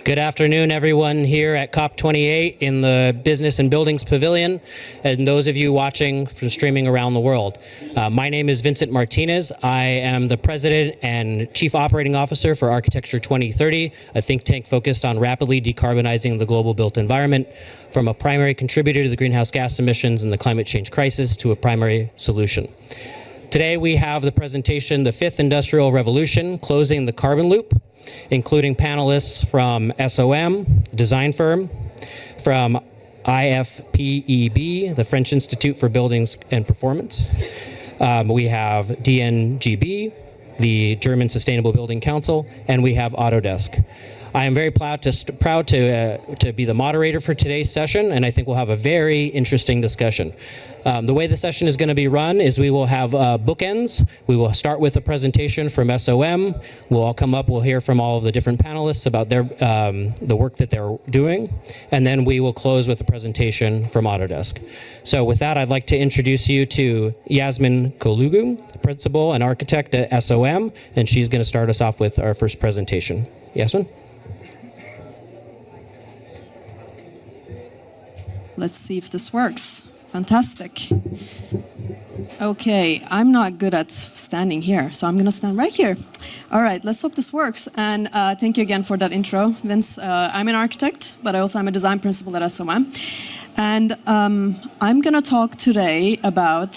Good afternoon, everyone here at COP28 in the Business and Buildings Pavilion, and those of you watching from streaming around the world. My name is Vincent Martinez. I am the President and Chief Operating Officer for Architecture 2030, a think tank focused on rapidly decarbonizing the global built environment, from a primary contributor to the greenhouse gas emissions and the climate change crisis to a primary solution. Today we have the presentation, The Fifth Industrial Revolution, Closing the Carbon Loop, including panelists from SOM, design firm, from IFPEB, the French Institute for Buildings and Performance. We have DGNB, the German Sustainable Building Council, and we have Autodesk. I am very proud to be the moderator for today's session, and I think we'll have a very interesting discussion. The way the session is going to be run is we will have bookends. We will start with a presentation from SOM. We'll all come up. We'll hear from all of the different panelists about their the work that they're doing, and then we will close with a presentation from Autodesk. So with that, I'd like to introduce you to Yasmin Kolugu, principal and architect at SOM, and she's going to start us off with our first presentation. Yasmin? Let's see if this works. Fantastic. Okay, I'm not good at standing here, so I'm going to stand right here. All right, let's hope this works. And thank you again for that intro, Vince. I'm an architect, but I also am a design principal at SOM. And I'm going to talk today about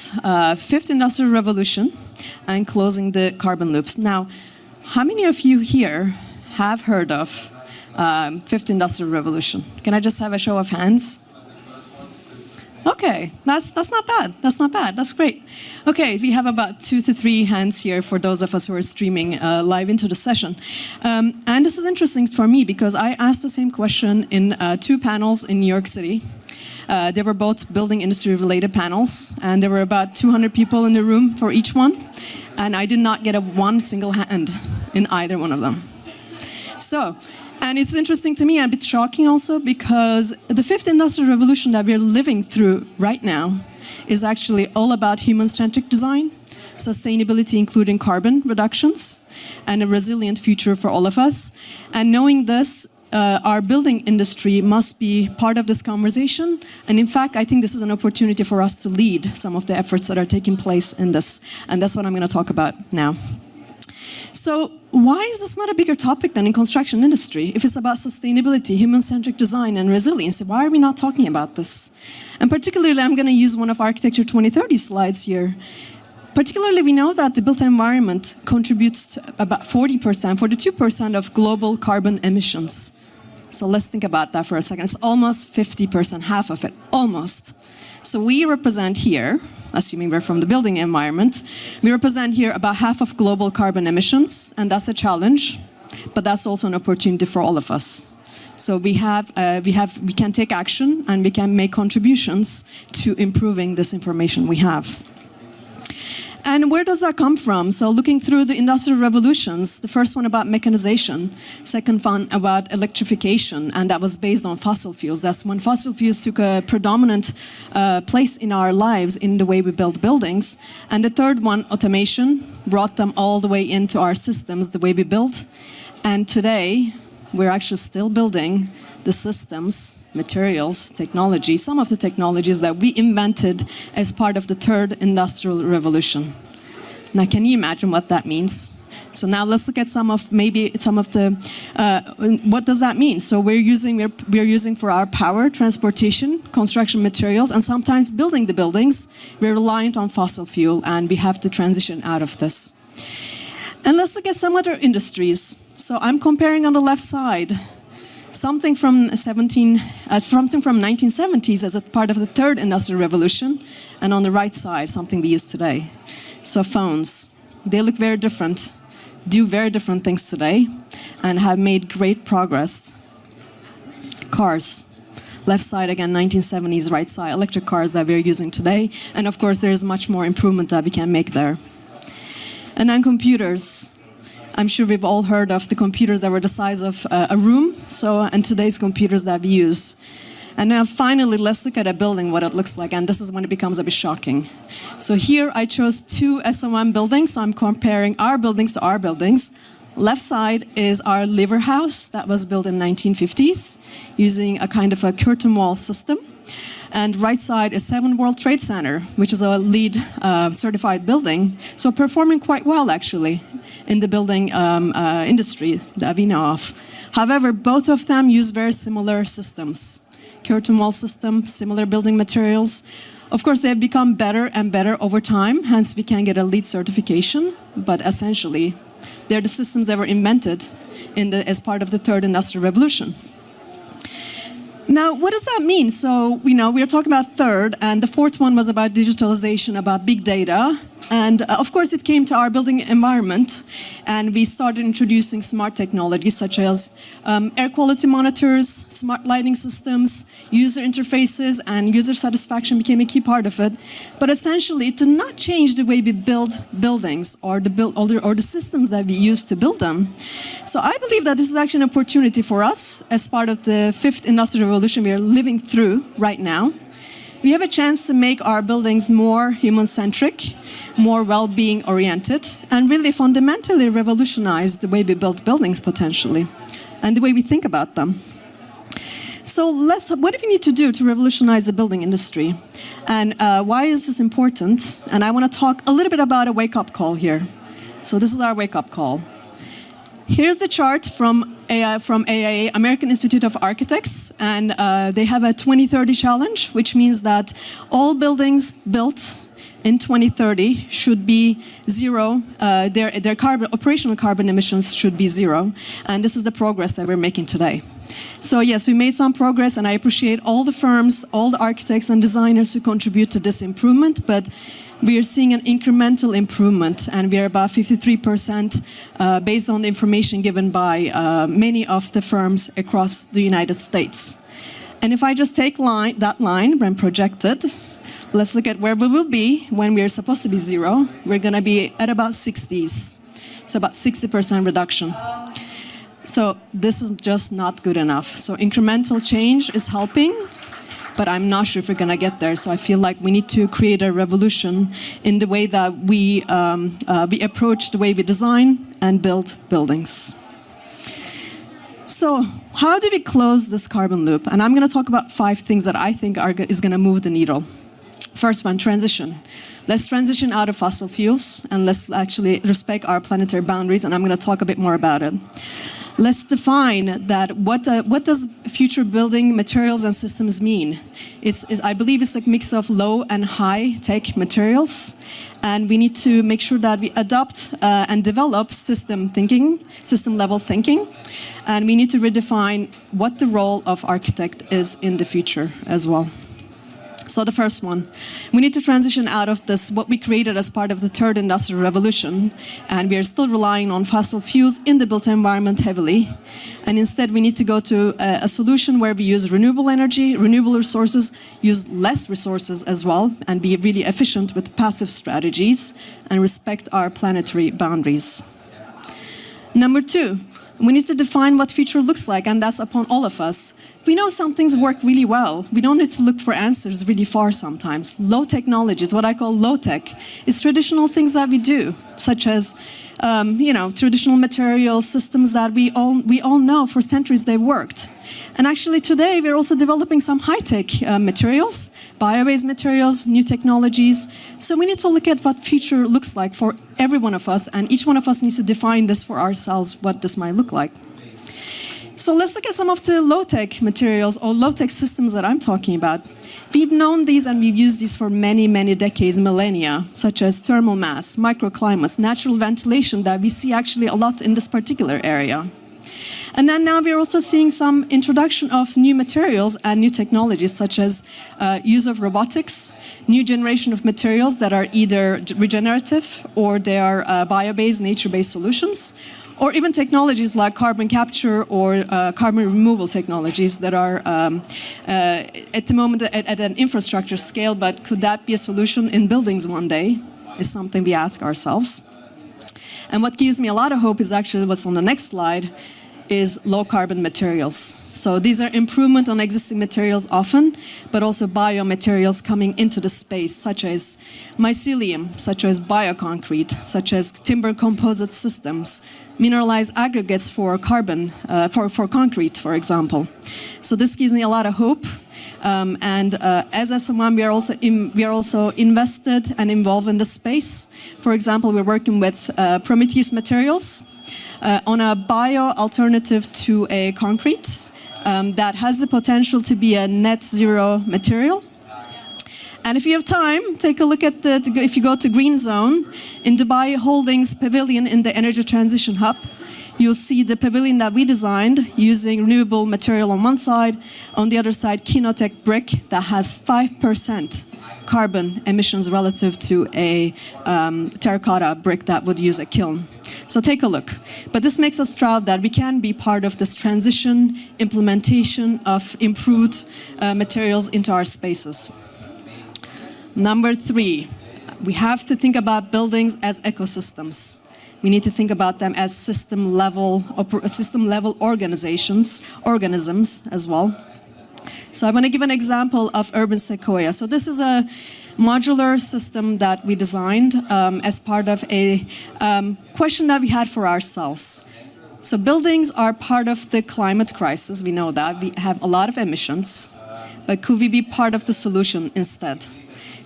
Fifth Industrial Revolution and closing the carbon loops. Now, how many of you here have heard of Fifth Industrial Revolution? Can I just have a show of hands? Okay, that's not bad. That's not bad. That's great. Okay, we have about 2 to 3 hands here for those of us who are streaming live into the session. And this is interesting for me because I asked the same question in 2 panels in New York City. They were both building industry related panels, and there were about 200 people in the room for each one. And I did not get one single hand in either one of them. And it's interesting to me, and a bit shocking also, because the fifth industrial revolution that we're living through right now is actually all about human-centric design, sustainability including carbon reductions, and a resilient future for all of us. And knowing this, our building industry must be part of this conversation. And in fact, I think this is an opportunity for us to lead some of the efforts that are taking place in this. And that's what I'm going to talk about now. So why is this not a bigger topic than in construction industry? If it's about sustainability, human-centric design, and resiliency, why are we not talking about this? And particularly, I'm going to use one of Architecture 2030 slides here. Particularly, we know that the built environment contributes to about 40%, 42% of global carbon emissions. So let's think about that for a second. It's almost 50%, half of it, almost. So we represent here, assuming we're from the building environment, we represent here about half of global carbon emissions, and that's a challenge, but that's also an opportunity for all of us. So we can take action and we can make contributions to improving this information we have. And where does that come from? So looking through the industrial revolutions, the first one about mechanization, second one about electrification, and that was based on fossil fuels. That's when fossil fuels took a predominant place in our lives in the way we build buildings. And the third one, automation, brought them all the way into our systems, the way we build. And today, we're actually still building the systems, materials, technology, some of the technologies that we invented as part of the third industrial revolution. Now, can you imagine what that means? So now let's look at what does that mean? So we're using for our power, transportation, construction materials, and sometimes building the buildings, we're reliant on fossil fuel, and we have to transition out of this. And let's look at some other industries. So I'm comparing on the left side something from 1970s as a part of the third industrial revolution, and on the right side, something we use today. So phones, they look very different, do very different things today, and have made great progress. Cars, left side again, 1970s, right side, electric cars that we're using today, and of course there is much more improvement that we can make there. And then computers. I'm sure we've all heard of the computers that were the size of a room, and today's computers that we use. And now finally, let's look at a building, what it looks like, and this is when it becomes a bit shocking. So here I chose 2 SOM buildings, so I'm comparing our buildings to our buildings. Left side is our liver house that was built in 1950s using a kind of a curtain wall system. And right side is 7 World Trade Center, which is a LEED certified building. So performing quite well, actually, in the building industry that we know of. However, both of them use very similar systems. Curtain wall system, similar building materials. Of course, they have become better and better over time, hence we can get a LEED certification. But essentially, they're the systems that were invented as part of the third industrial revolution. Now, what does that mean? So, we are talking about third, and the fourth one was about digitalization, about big data. And of course, it came to our building environment, and we started introducing smart technologies such as air quality monitors, smart lighting systems, user interfaces, and user satisfaction became a key part of it. But essentially, it did not change the way we build buildings or the systems that we use to build them. So I believe that this is actually an opportunity for us as part of the fifth industrial revolution we are living through right now. We have a chance to make our buildings more human-centric, more well-being oriented, and really fundamentally revolutionize the way we build buildings potentially, and the way we think about them. So what do we need to do to revolutionize the building industry? And why is this important? And I want to talk a little bit about a wake-up call here. So this is our wake-up call. Here's the chart from AIA, American Institute of Architects, and they have a 2030 challenge, which means that all buildings built in 2030 should be zero. Their operational carbon emissions should be zero, and this is the progress that we're making today. So yes, we made some progress, and I appreciate all the firms, all the architects and designers who contribute to this improvement, but we are seeing an incremental improvement, and we are about 53% based on the information given by many of the firms across the United States. And if I just take that line when projected, let's look at where we will be when we are supposed to be zero. We're going to be at about 60s, so about 60% reduction. So this is just not good enough. So incremental change is helping, but I'm not sure if we're going to get there. So I feel like we need to create a revolution in the way that we approach the way we design and build buildings. So how do we close this carbon loop? And I'm going to talk about 5 things that I think is going to move the needle. First one, transition. Let's transition out of fossil fuels, and let's actually respect our planetary boundaries, and I'm going to talk a bit more about it. Let's define that what does future building materials and systems mean? I believe it's a mix of low and high tech materials, and we need to make sure that we adopt and develop system level thinking, and we need to redefine what the role of architect is in the future as well. So the first one, we need to transition out of this, what we created as part of the third industrial revolution, and we are still relying on fossil fuels in the built environment heavily. And instead we need to go to a solution where we use renewable energy, renewable resources, use less resources as well, and be really efficient with passive strategies and respect our planetary boundaries. Number 2, we need to define what future looks like, and that's upon all of us. We know some things work really well. We don't need to look for answers really far sometimes. Low technologies, what I call low tech, is traditional things that we do, such as traditional materials, systems that we all know for centuries they've worked. And actually today we're also developing some high-tech materials, bio-based materials, new technologies. So we need to look at what future looks like for every one of us, and each one of us needs to define this for ourselves, what this might look like. So let's look at some of the low-tech materials or low-tech systems that I'm talking about. We've known these and we've used these for many, many decades, millennia, such as thermal mass, microclimates, natural ventilation that we see actually a lot in this particular area. And then now we're also seeing some introduction of new materials and new technologies, such as use of robotics, new generation of materials that are either regenerative or they are bio-based, nature-based solutions, or even technologies like carbon capture or carbon removal technologies that are at the moment at an infrastructure scale, but could that be a solution in buildings one day, is something we ask ourselves. And what gives me a lot of hope is actually what's on the next slide, is low carbon materials. So these are improvement on existing materials often, but also biomaterials coming into the space, such as mycelium, such as bioconcrete, such as timber composite systems, mineralized aggregates for carbon, for concrete, for example. So this gives me a lot of hope. As S1, we are also invested and involved in the space. For example, we're working with Prometheus Materials on a bio alternative to a concrete that has the potential to be a net zero material. And if you have time, take a look at if you go to Green Zone in Dubai Holdings Pavilion in the Energy Transition Hub, you'll see the pavilion that we designed using renewable material on one side, on the other side, Kinotech brick that has 5% carbon emissions relative to a terracotta brick that would use a kiln. So take a look. But this makes us proud that we can be part of this transition, implementation of improved materials into our spaces. Number 3, we have to think about buildings as ecosystems. We need to think about them as system-level organisms as well. So I want to give an example of Urban Sequoia. So this is a modular system that we designed as part of a question that we had for ourselves. So buildings are part of the climate crisis. We know that. We have a lot of emissions. But could we be part of the solution instead?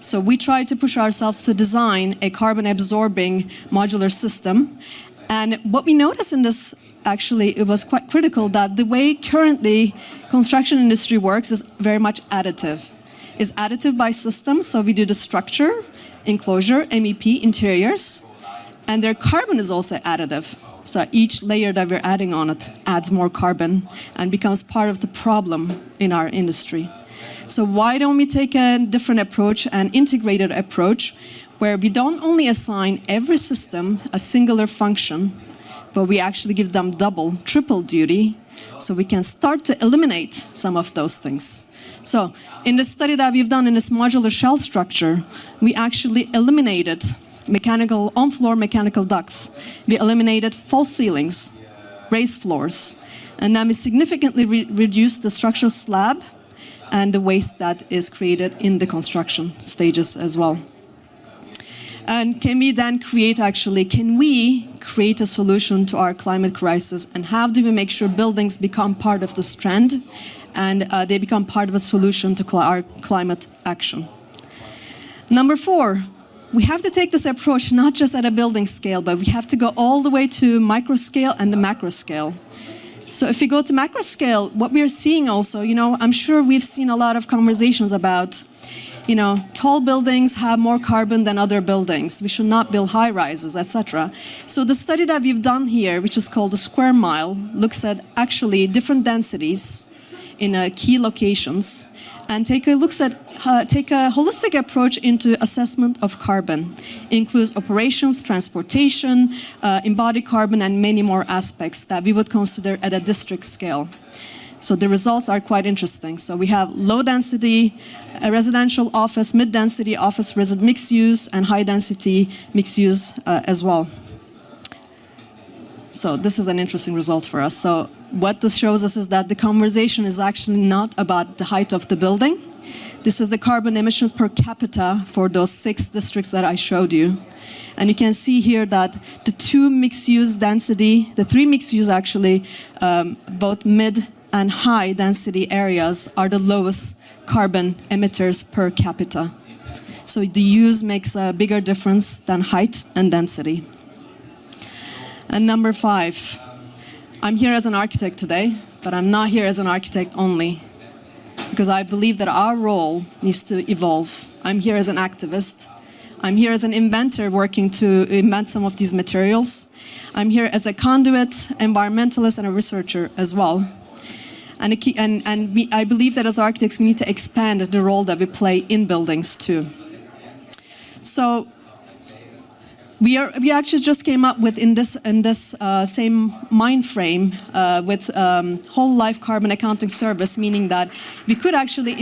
So we tried to push ourselves to design a carbon-absorbing modular system. And what we noticed in this, actually, it was quite critical that the way currently construction industry works is very much additive. It's additive by system, so we do the structure, enclosure, MEP, interiors, and their carbon is also additive. So each layer that we're adding on it adds more carbon and becomes part of the problem in our industry. So why don't we take a different approach, an integrated approach, where we don't only assign every system a singular function, but we actually give them double, triple duty, so we can start to eliminate some of those things. So in the study that we've done in this modular shell structure, we actually eliminated mechanical, on-floor mechanical ducts. We eliminated false ceilings, raised floors, and then we significantly reduced the structural slab and the waste that is created in the construction stages as well. And can we then create a solution to our climate crisis, and how do we make sure buildings become part of this trend and they become part of a solution to our climate action? Number 4, we have to take this approach not just at a building scale, but we have to go all the way to micro scale and the macro scale. So if we go to macro scale, what we are seeing also, I'm sure we've seen a lot of conversations about, tall buildings have more carbon than other buildings. We should not build high rises, etc. So the study that we've done here, which is called the Square Mile, looks at actually different densities in key locations and take a holistic approach into assessment of carbon. It includes operations, transportation, embodied carbon, and many more aspects that we would consider at a district scale. So the results are quite interesting. So we have low density residential office, mid density office mixed use, and high density mixed use as well. So this is an interesting result for us. So what this shows us is that the conversation is actually not about the height of the building. This is the carbon emissions per capita for those 6 districts that I showed you. And you can see here that the 2 mixed-use density, the 3 mixed-use actually, both mid and high density areas are the lowest carbon emitters per capita. So the use makes a bigger difference than height and density. And number 5, I'm here as an architect today, but I'm not here as an architect only, because I believe that our role needs to evolve. I'm here as an activist. I'm here as an inventor working to invent some of these materials. I'm here as a conduit, environmentalist, and a researcher as well. And I believe that as architects, we need to expand the role that we play in buildings too. So We actually just came up with in this same mind frame with whole life carbon accounting service, meaning that we could actually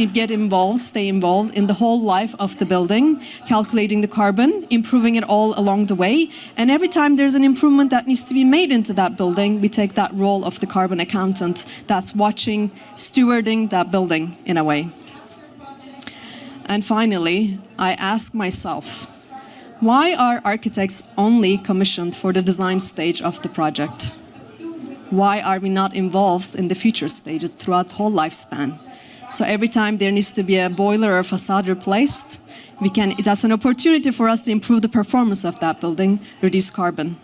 stay involved in the whole life of the building, calculating the carbon, improving it all along the way, and every time there's an improvement that needs to be made into that building, we take that role of the carbon accountant that's watching, stewarding that building in a way. And finally, I ask myself, why are architects only commissioned for the design stage of the project? Why are we not involved in the future stages throughout the whole lifespan? So every time there needs to be a boiler or facade replaced, that's an opportunity for us to improve the performance of that building, reduce carbon.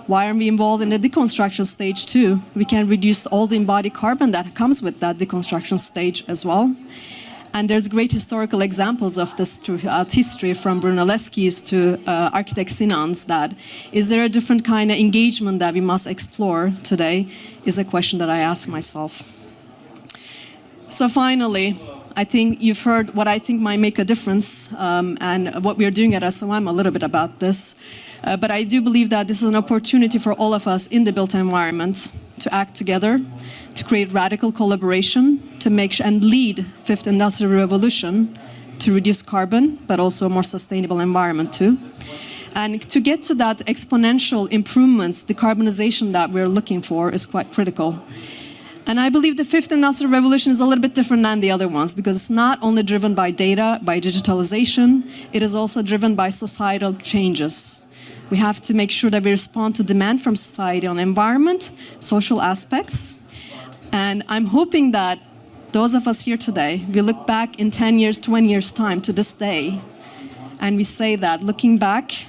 Why aren't we involved in the deconstruction stage too? We can reduce all the embodied carbon that comes with that deconstruction stage as well. And there's great historical examples of this throughout history, from Brunelleschi's to architect Sinan's, that is there a different kind of engagement that we must explore today, is a question that I ask myself. So finally, I think you've heard what I think might make a difference, and what we are doing at SOM a little bit about this. But I do believe that this is an opportunity for all of us in the built environment to act together, to create radical collaboration, to make sure and lead Fifth Industrial Revolution to reduce carbon, but also a more sustainable environment too. And to get to that exponential improvements, decarbonization that we're looking for is quite critical. And I believe the Fifth Industrial Revolution is a little bit different than the other ones, because it's not only driven by data, by digitalization, it is also driven by societal changes. We have to make sure that we respond to demand from society on environment, social aspects. And I'm hoping that those of us here today, we look back in 10 years, 20 years' time to this day, and we say that looking back,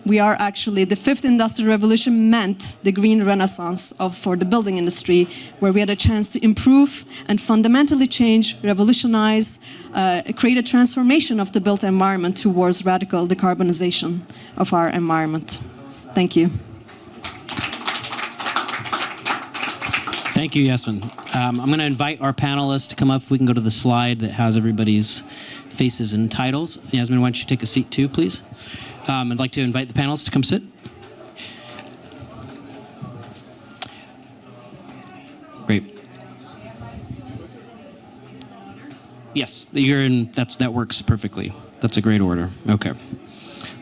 we are actually, the Fifth Industrial Revolution meant the green renaissance for the building industry, where we had a chance to improve and fundamentally change, revolutionize, create a transformation of the built environment towards radical decarbonization of our environment. Thank you. Thank you, Yasmin. I'm going to invite our panelists to come up. If we can go to the slide that has everybody's faces and titles. Yasmin, why don't you take a seat too, please? I'd like to invite the panelists to come sit. Great. Yes, that works perfectly. That's a great order. Okay.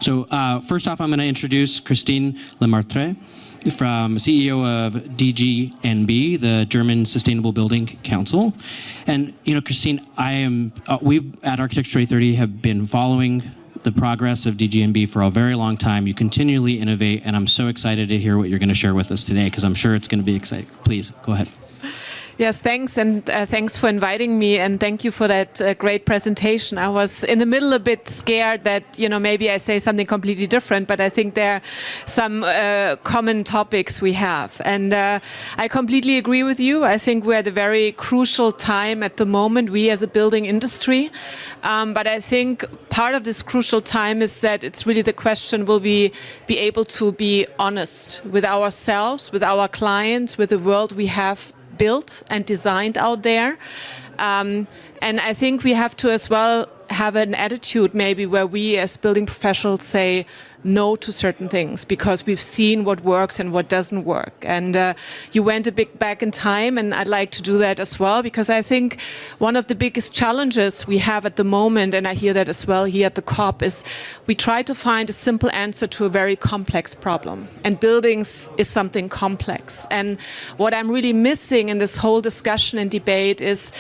So first off, I'm going to introduce Christine Lemartre, from CEO of DGNB, the German Sustainable Building Council. And, Christine, we at Architecture 2030 have been following the progress of DGNB for a very long time. You continually innovate, and I'm so excited to hear what you're going to share with us today, because I'm sure it's going to be exciting. Please, go ahead. Yes, thanks, and thanks for inviting me, and thank you for that great presentation. I was in the middle a bit scared that, maybe I say something completely different, but I think there are some common topics we have. And I completely agree with you. I think we're at a very crucial time at the moment, we as a building industry. But I think part of this crucial time is that it's really the question, will we be able to be honest with ourselves, with our clients, with the world we have built and designed out there. And I think we have to as well have an attitude maybe where we as building professionals say no to certain things, because we've seen what works and what doesn't work. And you went a bit back in time, and I'd like to do that as well, because I think one of the biggest challenges we have at the moment, and I hear that as well here at the COP, is we try to find a simple answer to a very complex problem. And buildings is something complex. And what I'm really missing in this whole discussion and debate is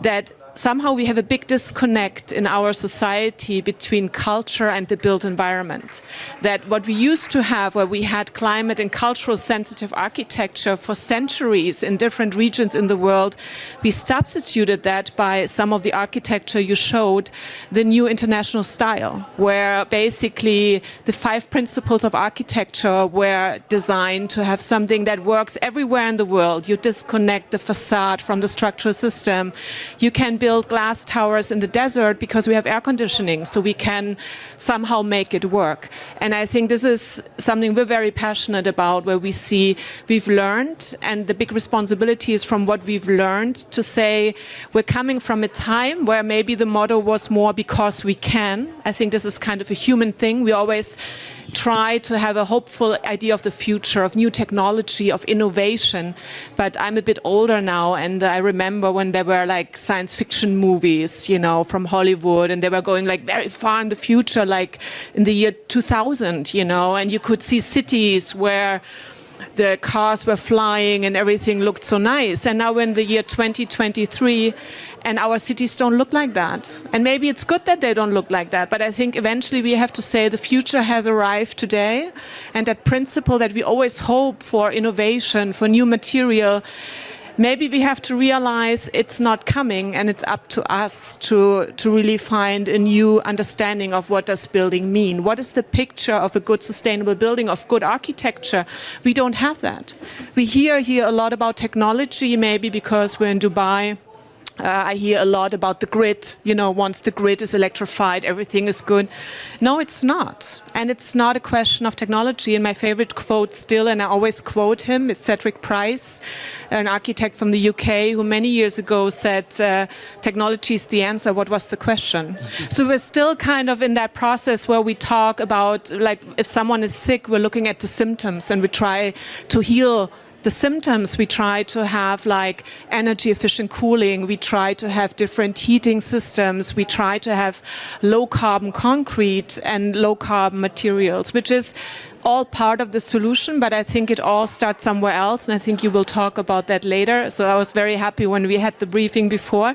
that somehow we have a big disconnect in our society between culture and the built environment. That what we used to have, where we had climate and cultural sensitive architecture for centuries in different regions in the world, we substituted that by some of the architecture you showed, the new international style, where basically the 5 principles of architecture were designed to have something that works everywhere in the world. You disconnect the facade from the structural system. You can build build glass towers in the desert because we have air conditioning, so we can somehow make it work. And I think this is something we're very passionate about, where we see we've learned, and the big responsibility is from what we've learned to say we're coming from a time where maybe the motto was more because we can. I think this is kind of a human thing. We always try to have a hopeful idea of the future, of new technology, of innovation. But I'm a bit older now, and I remember when there were like science fiction movies, you know, from Hollywood, and they were going like very far in the future, like in the year 2000, you know, and you could see cities where the cars were flying and everything looked so nice. And now we're in the year 2023, and our cities don't look like that. And maybe it's good that they don't look like that, but I think eventually we have to say the future has arrived today, and that principle that we always hope for innovation, for new material, maybe we have to realize it's not coming, and it's up to us to really find a new understanding of what does building mean. What is the picture of a good sustainable building, of good architecture? We don't have that. We hear a lot about technology, maybe because we're in Dubai. I hear a lot about the grid, you know, once the grid is electrified, everything is good. No, it's not. And it's not a question of technology. And my favorite quote still, and I always quote him, is Cedric Price, an architect from the UK, who many years ago said, technology is the answer, what was the question? So we're still kind of in that process where we talk about, like, if someone is sick, we're looking at the symptoms and we try to heal the symptoms. We try to have like energy efficient cooling. We try to have different heating systems. We try to have low carbon concrete and low carbon materials, which is all part of the solution, but I think it all starts somewhere else, and I think you will talk about that later. So I was very happy when we had the briefing before,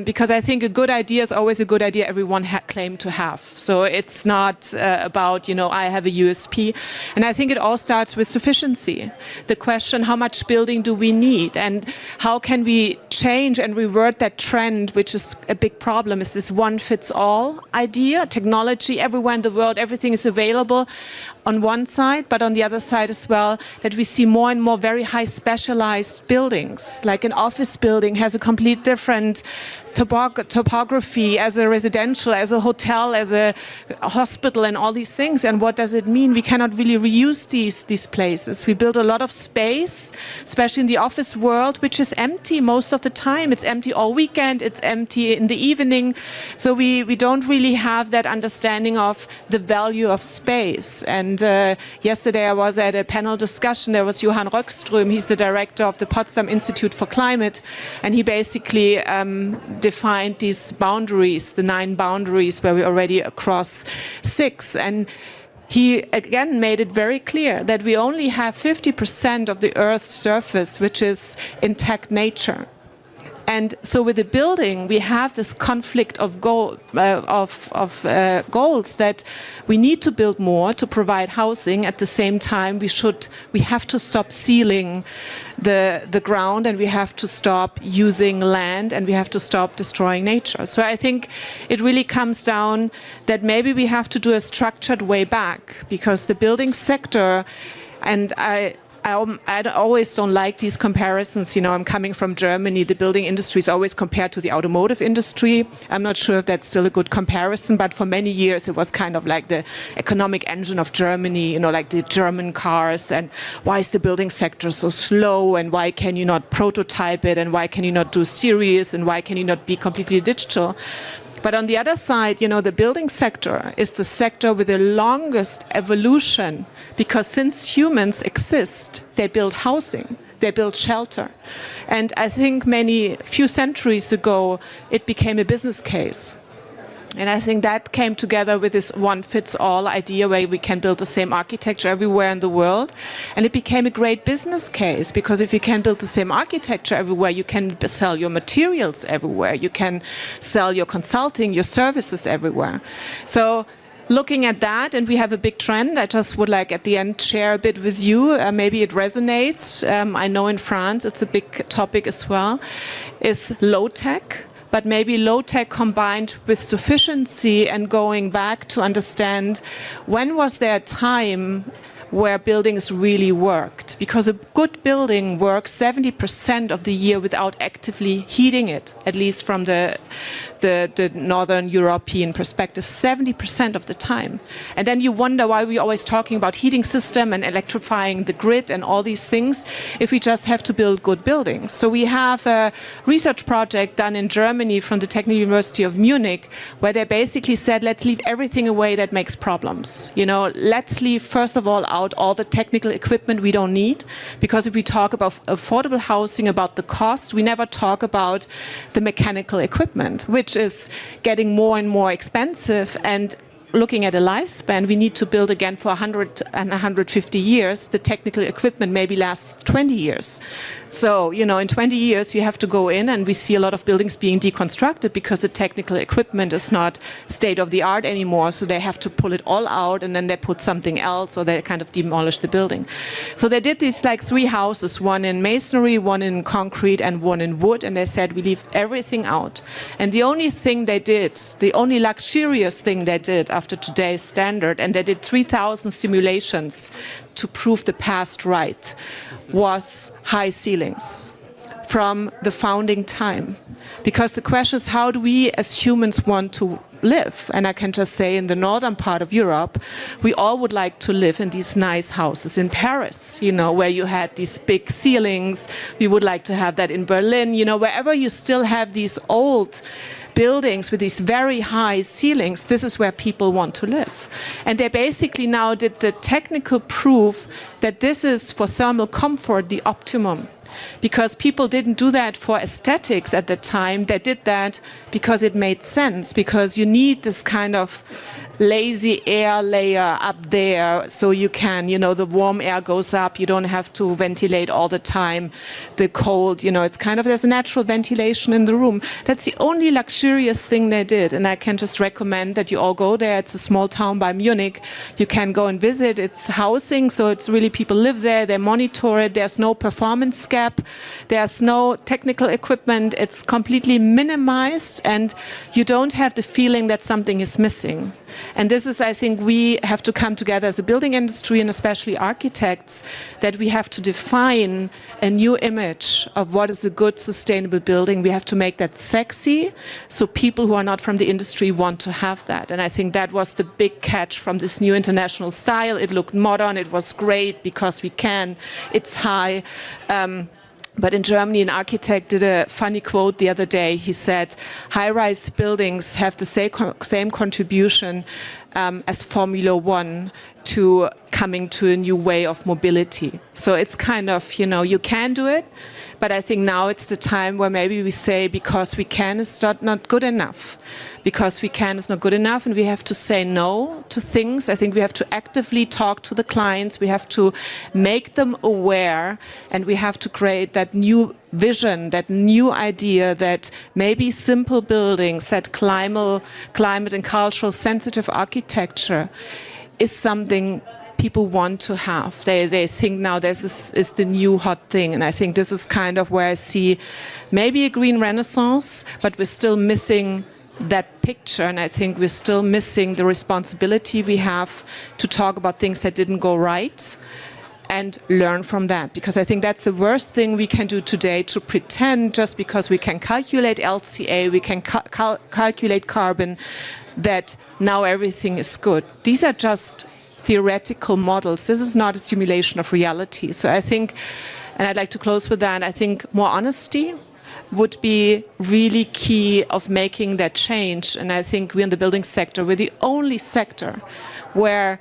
because I think a good idea is always a good idea everyone claimed to have. So it's not about, you know, I have a USP. And I think it all starts with sufficiency. The question, how much building do we need? And how can we change and revert that trend, which is a big problem, is this one-fits-all idea. Technology everywhere in the world, everything is available on one side, but on the other side as well, that we see more and more very high specialized buildings. Like an office building has a complete different topography as a residential, as a hotel, as a hospital, and all these things. And what does it mean? We cannot really reuse these places. We build a lot of space, especially in the office world, which is empty most of the time. It's empty all weekend, it's empty in the evening. So we don't really have that understanding of the value of space. And yesterday I was at a panel discussion. There was Johann Röckström, he's the director of the Potsdam Institute for Climate, and he basically defined these boundaries, the 9 boundaries, where we're already across 6. And he again made it very clear that we only have 50% of the Earth's surface, which is intact nature. And so with the building, we have this conflict of goals that we need to build more to provide housing. At the same time, we have to stop sealing the ground, and we have to stop using land, and we have to stop destroying nature. So I think it really comes down that maybe we have to do a structured way back, because the building sector, and I always don't like these comparisons. You know, I'm coming from Germany. The building industry is always compared to the automotive industry. I'm not sure if that's still a good comparison, but for many years it was kind of like the economic engine of Germany, you know, like the German cars. And why is the building sector so slow? And why can you not prototype it? And why can you not do series? And why can you not be completely digital? But on the other side, you know, the building sector is the sector with the longest evolution, because since humans exist, they build housing, they build shelter. And I think few centuries ago, it became a business case. And I think that came together with this one-fits-all idea where we can build the same architecture everywhere in the world. And it became a great business case, because if you can build the same architecture everywhere, you can sell your materials everywhere. You can sell your consulting, your services everywhere. So looking at that, and we have a big trend, I just would like at the end share a bit with you, maybe it resonates. I know in France it's a big topic as well, is low-tech. But maybe low-tech combined with sufficiency, and going back to understand when was there a time where buildings really worked. Because a good building works 70% of the year without actively heating it, at least from the Northern European perspective, 70% of the time. And then you wonder why we're always talking about heating system and electrifying the grid and all these things if we just have to build good buildings. So we have a research project done in Germany from the Technical University of Munich where they basically said, let's leave everything away that makes problems. You know, let's leave first of all out all the technical equipment we don't need, because if we talk about affordable housing, about the cost, we never talk about the mechanical equipment, which is getting more and more expensive. And looking at a lifespan, we need to build again for 100 and 150 years. The technical equipment maybe lasts 20 years. So, you know, in 20 years, you have to go in, and we see a lot of buildings being deconstructed because the technical equipment is not state of the art anymore. So they have to pull it all out, and then they put something else, or they kind of demolish the building. So they did these like 3 houses, one in masonry, one in concrete, and one in wood. And they said, we leave everything out. And the only thing they did, the only luxurious thing they did after today's standard, and they did 3,000 simulations to prove the past right, was high ceilings from the founding time. Because the question is, how do we as humans want to live? And I can just say in the northern part of Europe, we all would like to live in these nice houses in Paris, you know, where you had these big ceilings. We would like to have that in Berlin, you know, wherever you still have these old buildings with these very high ceilings, this is where people want to live. And they basically now did the technical proof that this is, for thermal comfort, the optimum. Because people didn't do that for aesthetics at the time. They did that because it made sense, because you need this kind of lazy air layer up there, so you can, you know, the warm air goes up, you don't have to ventilate all the time, the cold, you know, it's kind of, there's a natural ventilation in the room. That's the only luxurious thing they did, and I can just recommend that you all go there. It's a small town by Munich. You can go and visit. It's housing, so it's really people live there, they monitor it, there's no performance gap, there's no technical equipment, it's completely minimized, and you don't have the feeling that something is missing. And this is, I think, we have to come together as a building industry, and especially architects, that we have to define a new image of what is a good, sustainable building. We have to make that sexy, so people who are not from the industry want to have that. And I think that was the big catch from this new international style. It looked modern, it was great because we can, it's high. But in Germany, an architect did a funny quote the other day. He said, high-rise buildings have the same contribution as Formula One to coming to a new way of mobility. So it's kind of, you know, you can do it, but I think now it's the time where maybe we say, because we can is not good enough. Because we can is not good enough, and we have to say no to things. I think we have to actively talk to the clients. We have to make them aware, and we have to create that new vision, that new idea that maybe simple buildings, that climate and cultural sensitive architecture is something people want to have. They think now this is the new hot thing. And I think this is kind of where I see maybe a green renaissance, but we're still missing that picture. And I think we're still missing the responsibility we have to talk about things that didn't go right and learn from that. Because I think that's the worst thing we can do today, to pretend just because we can calculate LCA, we can calculate carbon, that now everything is good. These are just theoretical models. This is not a simulation of reality. So I think, and I'd like to close with that, I think more honesty would be really key of making that change. And I think we in the building sector, we're the only sector where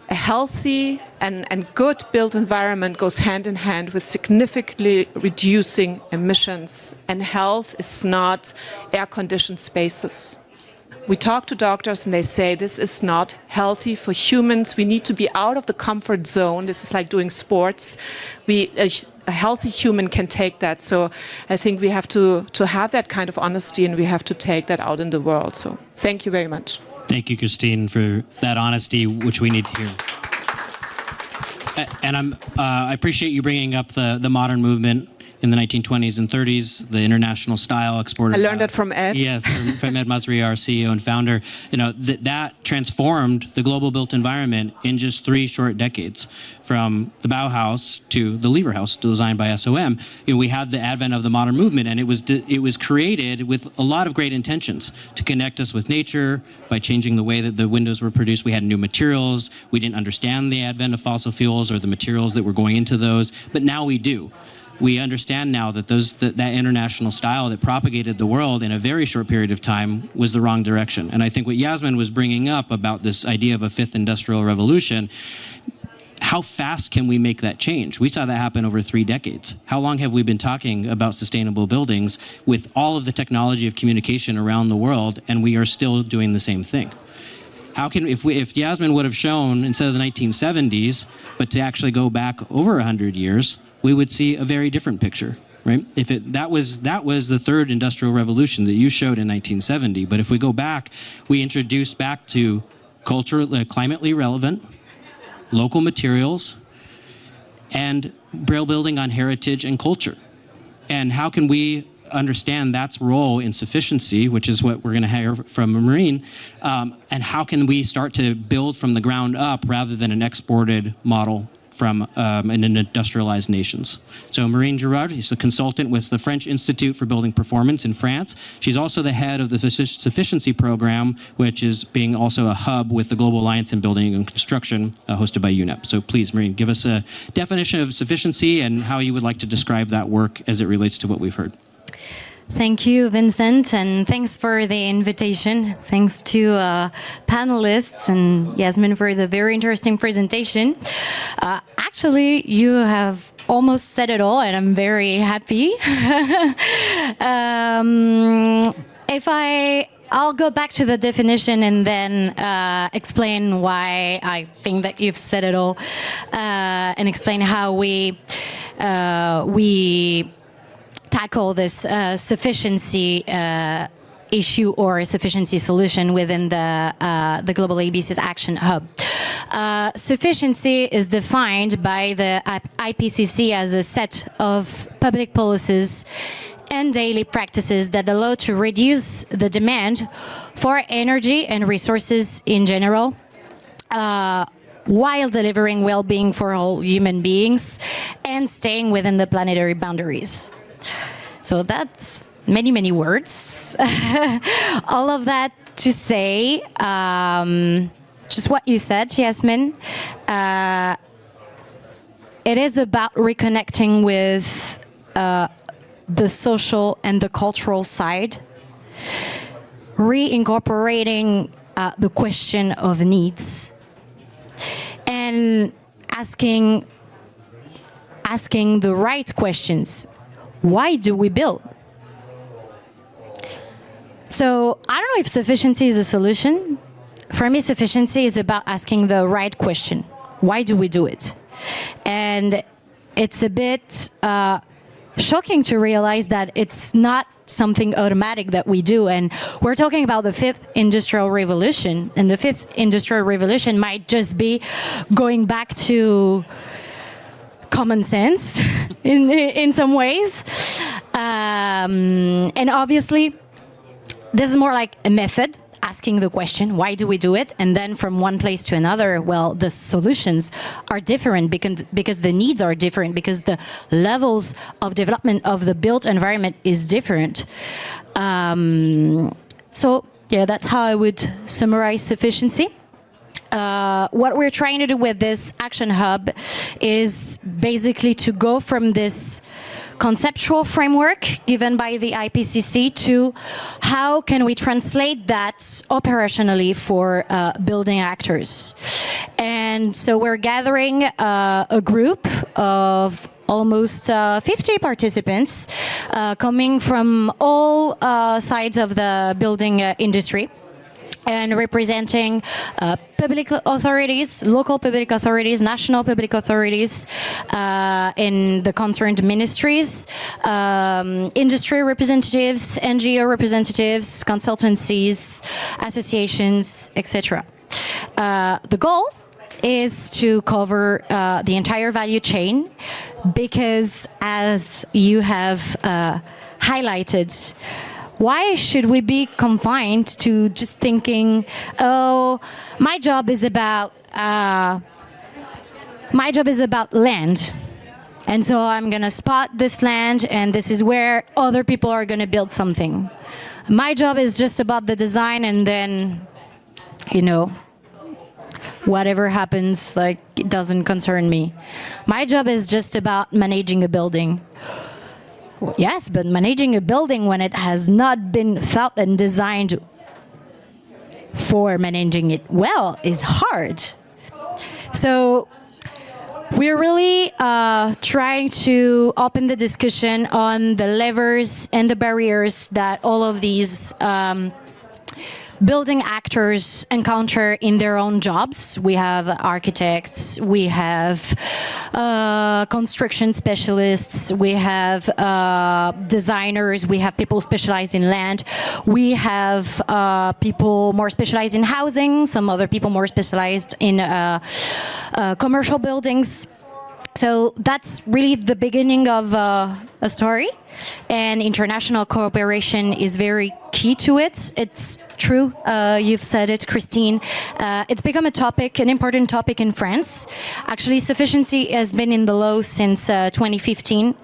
a healthy and good built environment goes hand in hand with significantly reducing emissions. And health is not air-conditioned spaces. We talk to doctors and they say this is not healthy for humans. We need to be out of the comfort zone. This is like doing sports. A healthy human can take that. So I think we have to have that kind of honesty, and we have to take that out in the world. So thank you very much. Thank you, Christine, for that honesty, which we need to hear. And I appreciate you bringing up the modern movement in the 1920s and 30s, the international style exported. I learned that from Ed. Yeah, from Ed Masri, our CEO and founder. That transformed the global built environment in just 3 short decades, from the Bauhaus to the Lever House, designed by SOM. We had the advent of the modern movement, and it was created with a lot of great intentions to connect us with nature by changing the way that the windows were produced. We had new materials. We didn't understand the advent of fossil fuels or the materials that were going into those, but now we do. We understand now that that international style that propagated the world in a very short period of time was the wrong direction. And I think what Yasmin was bringing up about this idea of a 5th industrial revolution, how fast can we make that change? We saw that happen over 3 decades. How long have we been talking about sustainable buildings with all of the technology of communication around the world, and we are still doing the same thing? How can, if Yasmin would have shown, instead of the 1970s, but to actually go back over 100 years, we would see a very different picture, right? That was the 3rd industrial revolution that you showed in 1970. But if we go back, we introduced back to climately relevant, local materials, and building on heritage and culture. And how can we understand that's role in sufficiency, which is what we're going to hear from Marine, and how can we start to build from the ground up rather than an exported model from an industrialized nations. So Marine Girard, he's the consultant with the French Institute for Building Performance in France. She's also the head of the Sufficiency Program, which is being also a hub with the Global Alliance in Building and Construction, hosted by UNEP. So please, Marine, give us a definition of sufficiency and how you would like to describe that work as it relates to what we've heard. Thank you, Vincent, and thanks for the invitation. Thanks to panelists and Yasmin for the very interesting presentation. Actually, you have almost said it all, and I'm very happy. I'll go back to the definition and then explain why I think that you've said it all, and explain how we tackle this sufficiency issue or a sufficiency solution within the Global ABC's Action Hub. Sufficiency is defined by the IPCC as a set of public policies and daily practices that allow to reduce the demand for energy and resources in general, while delivering well-being for all human beings and staying within the planetary boundaries. So that's many, many words. All of that to say, just what you said, Yasmin. It is about reconnecting with the social and the cultural side, reincorporating the question of needs, and asking the right questions. Why do we build? So I don't know if sufficiency is a solution. For me, sufficiency is about asking the right question. Why do we do it? And it's a bit shocking to realize that it's not something automatic that we do. And we're talking about the 5th industrial revolution. And the 5th industrial revolution might just be going back to common sense in some ways. And obviously, this is more like a method, asking the question, why do we do it? And then from one place to another, well, the solutions are different because the needs are different, because the levels of development of the built environment is different. So yeah, that's how I would summarize sufficiency. What we're trying to do with this Action Hub is basically to go from this conceptual framework given by the IPCC to how can we translate that operationally for building actors. And so we're gathering a group of almost 50 participants coming from all sides of the building industry, and representing public authorities, local public authorities, national public authorities in the concerned ministries, industry representatives, NGO representatives, consultancies, associations, etc. The goal is to cover the entire value chain, because, as you have highlighted, why should we be confined to just thinking, oh, my job is about land, and so I'm going to spot this land, and this is where other people are going to build something. My job is just about the design, and then, whatever happens, like, it doesn't concern me. My job is just about managing a building. Yes, but managing a building when it has not been thought and designed for managing it well is hard. So we're really trying to open the discussion on the levers and the barriers that all of these building actors encounter in their own jobs. We have architects, we have construction specialists, we have designers, we have people specialized in land, we have people more specialized in housing, some other people more specialized in commercial buildings. So that's really the beginning of a story, and international cooperation is very key to it. It's true, you've said it, Christine. It's become an important topic in France. Actually, sufficiency has been in the law since 2015.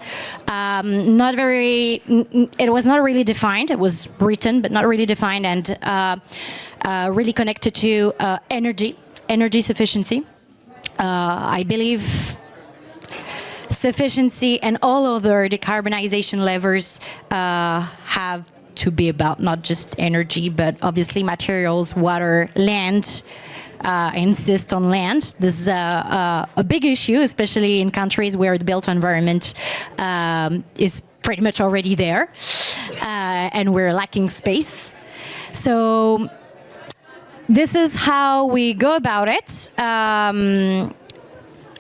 It was not really defined. It was written, but not really defined, and really connected to energy sufficiency. I believe sufficiency and all other decarbonization levers have to be about not just energy, but obviously materials, water, land. Insist on land. This is a big issue, especially in countries where the built environment is pretty much already there, and we're lacking space. So this is how we go about it.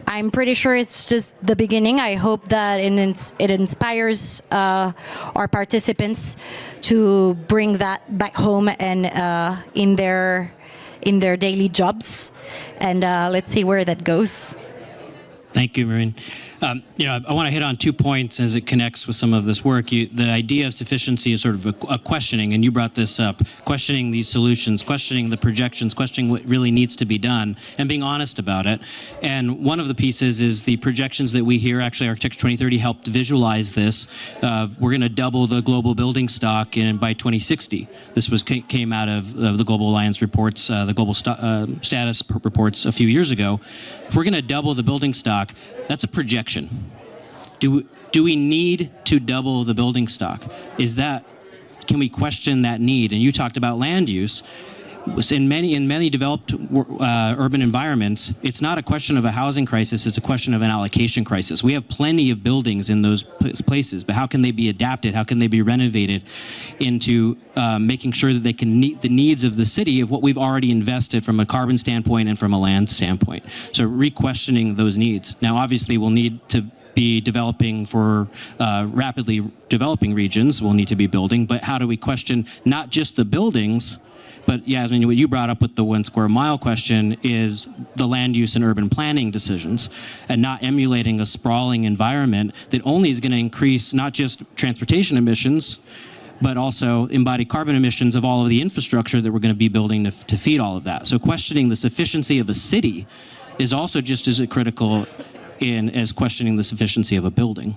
I'm pretty sure it's just the beginning. I hope that it inspires our participants to bring that back home and in their daily jobs. And let's see where that goes. Thank you, Marine. I want to hit on 2 points as it connects with some of this work. The idea of sufficiency is sort of a questioning, and you brought this up, questioning these solutions, questioning the projections, questioning what really needs to be done, and being honest about it. And one of the pieces is the projections that we hear. Actually, Architecture 2030 helped visualize this. We're going to double the global building stock by 2060. This came out of the Global Alliance reports, the global status reports a few years ago. If we're going to double the building stock, that's a projection. Do we need to double the building stock? Can we question that need? And you talked about land use. In many developed urban environments, it's not a question of a housing crisis, it's a question of an allocation crisis. We have plenty of buildings in those places, but how can they be adapted? How can they be renovated into making sure that they can meet the needs of the city of what we've already invested from a carbon standpoint and from a land standpoint? So re-questioning those needs. Now, obviously, we'll need to be developing for rapidly developing regions, we'll need to be building, but how do we question not just the buildings, but Yasmin, what you brought up with the 1 square mile question is the land use and urban planning decisions, and not emulating a sprawling environment that only is going to increase not just transportation emissions, but also embodied carbon emissions of all of the infrastructure that we're going to be building to feed all of that. So questioning the sufficiency of a city is also just as critical as questioning the sufficiency of a building.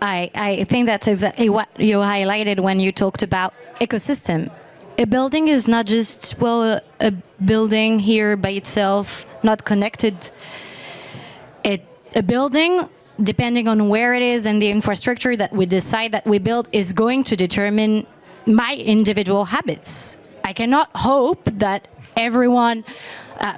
I think that's exactly what you highlighted when you talked about ecosystem. A building is not just, a building here by itself, not connected. A building, depending on where it is and the infrastructure that we decide that we build, is going to determine my individual habits. I cannot hope that everyone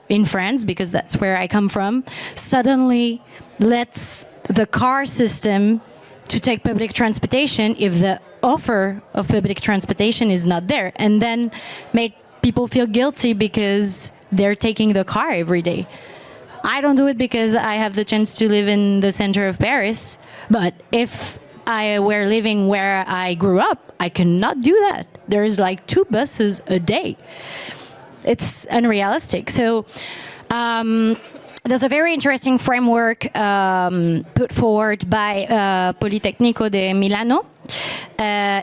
in France, because that's where I come from, suddenly lets the car system to take public transportation if the offer of public transportation is not there, and then make people feel guilty because they're taking the car every day. I don't do it because I have the chance to live in the center of Paris, but if I were living where I grew up, I cannot do that. There's like 2 buses a day. It's unrealistic. So there's a very interesting framework put forward by Politecnico di Milano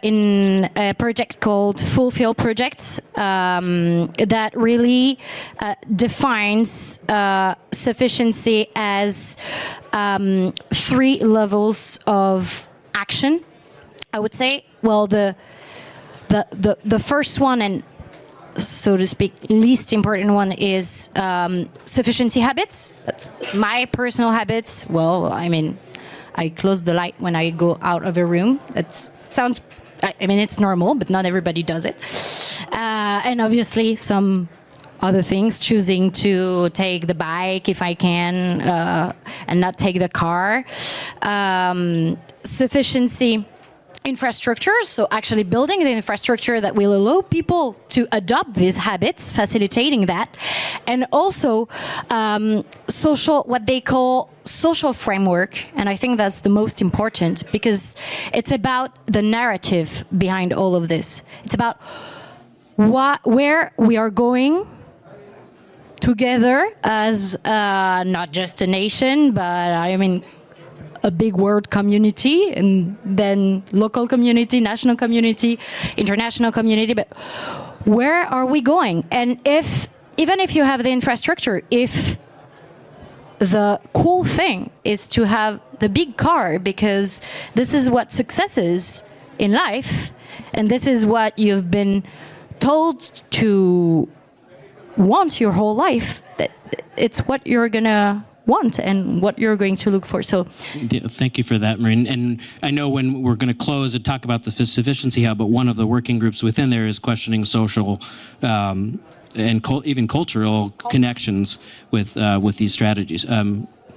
in a project called Fulfill Project that really defines sufficiency as 3 levels of action. I would say, well, the first one, and so to speak, least important one is sufficiency habits. That's my personal habits. Well, I mean, I close the light when I go out of a room. That sounds, I mean, it's normal, but not everybody does it. And obviously some other things, choosing to take the bike if I can, and not take the car. Sufficiency infrastructure, so actually building the infrastructure that will allow people to adopt these habits, facilitating that, and also social, what they call social framework, and I think that's the most important because it's about the narrative behind all of this. It's about where we are going together as not just a nation, but I mean a big world community, and then local community, national community, international community, but where are we going? And even if you have the infrastructure, if the cool thing is to have the big car, because this is what success is in life, and this is what you've been told to want your whole life, that it's what you're gonna want and what you're going to look for. So thank you for that, Marine. And I know when we're going to close and talk about the sufficiency hub, but one of the working groups within there is questioning social and even cultural connections with these strategies.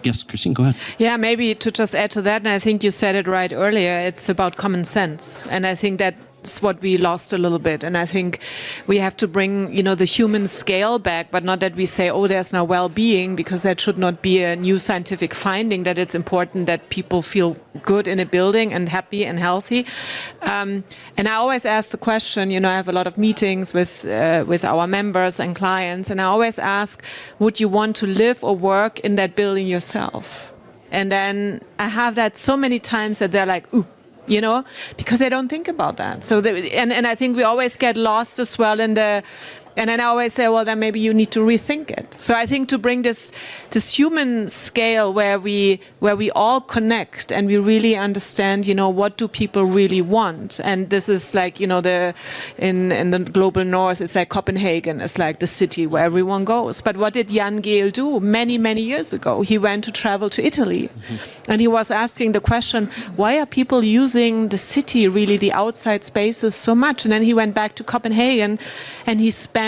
Yes, Christine, go ahead. Yeah, maybe to just add to that, and I think you said it right earlier, it's about common sense. And I think that's what we lost a little bit. And I think we have to bring, the human scale back, but not that we say, oh, there's now well-being, because that should not be a new scientific finding, that it's important that people feel good in a building and happy and healthy. And I always ask the question, I have a lot of meetings with our members and clients, and I always ask, would you want to live or work in that building yourself? And then I have that so many times that they're like, ooh, because they don't think about that. So, and I think we always get lost as well in and then I always say, well, then maybe you need to rethink it. So I think to bring this human scale where we all connect and we really understand, what do people really want? And this is like, in the global north, it's like Copenhagen is like the city where everyone goes. But what did Jan Gehl do many, many years ago? He went to travel to Italy. And he was asking the question, why are people using the city, really the outside spaces so much? And then he went back to Copenhagen and he spent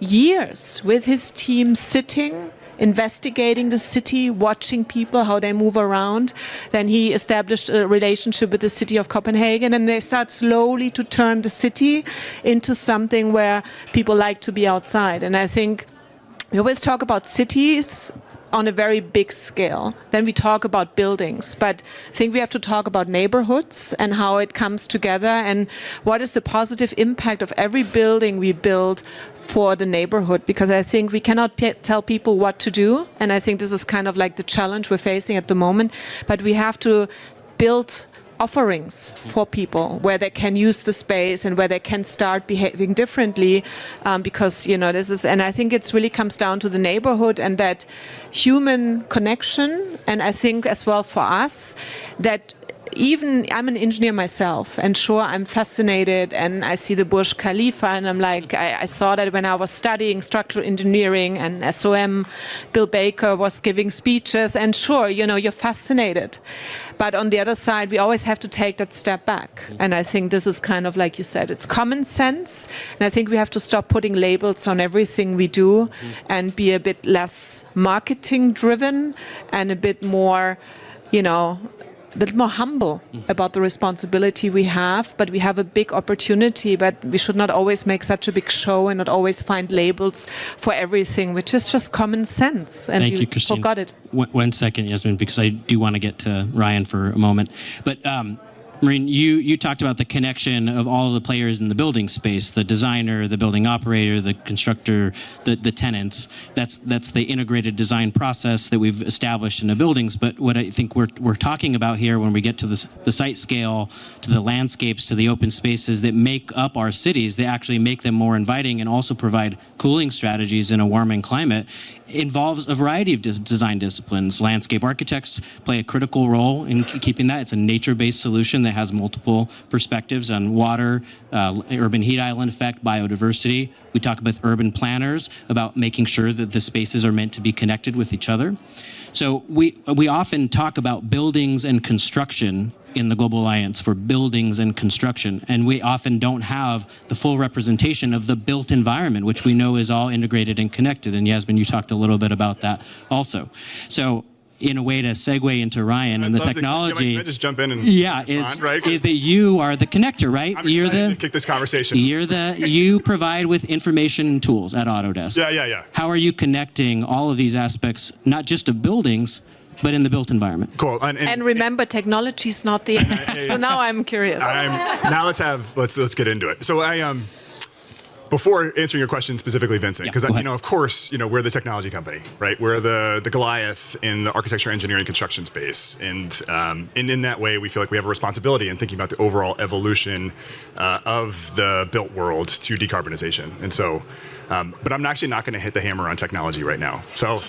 years with his team sitting, investigating the city, watching people, how they move around. Then he established a relationship with the city of Copenhagen, and they start slowly to turn the city into something where people like to be outside. And I think we always talk about cities on a very big scale. Then we talk about buildings, but I think we have to talk about neighborhoods and how it comes together and what is the positive impact of every building we build for the neighborhood, because I think we cannot tell people what to do, and I think this is kind of like the challenge we're facing at the moment, but we have to build offerings for people where they can use the space and where they can start behaving differently, because this is, and I think it's really comes down to the neighborhood and that human connection. And I think as well for us that even I'm an engineer myself, and sure, I'm fascinated, and I see the Burj Khalifa, and I'm like, I saw that when I was studying structural engineering and SOM, Bill Baker was giving speeches, and sure, you're fascinated. But on the other side, we always have to take that step back. And I think this is kind of like you said, it's common sense. And I think we have to stop putting labels on everything we do and be a bit less marketing driven and a bit more, a bit more humble about the responsibility we have, but we have a big opportunity, but we should not always make such a big show and not always find labels for everything, which is just common sense. And Thank you, Christine. Forgot it. 1 second, Yasmin, because I do want to get to Ryan for a moment. But Maureen, you talked about the connection of all the players in the building space, the designer, the building operator, the constructor, the tenants. That's the integrated design process that we've established in the buildings. But what I think we're talking about here when we get to the site scale, to the landscapes, to the open spaces that make up our cities, they actually make them more inviting and also provide cooling strategies in a warming climate, involves a variety of design disciplines. Landscape architects play a critical role in keeping that. It's a nature-based solution that has multiple perspectives on water, urban heat island effect, biodiversity. We talk with urban planners about making sure that the spaces are meant to be connected with each other. So we often talk about buildings and construction in the Global Alliance for buildings and construction, and we often don't have the full representation of the built environment, which we know is all integrated and connected. And Yasmin, you talked a little bit about that also. So in a way to segue into Ryan and the technology. Can I just jump in and respond, right? Is that you are the connector, right? I'm excited to kick this conversation. You provide with information tools at Autodesk. Yeah. How are you connecting all of these aspects, not just of buildings, but in the built environment? Cool. And remember, technology is not the answer. So now I'm curious. Now let's get into it. So before answering your question specifically, Vincent, because of course, we're the technology company, right? We're the Goliath in the architecture, engineering, construction space, and in that way, we feel like we have a responsibility in thinking about the overall evolution of the built world to decarbonization. And so, but I'm actually not going to hit the hammer on technology right now. So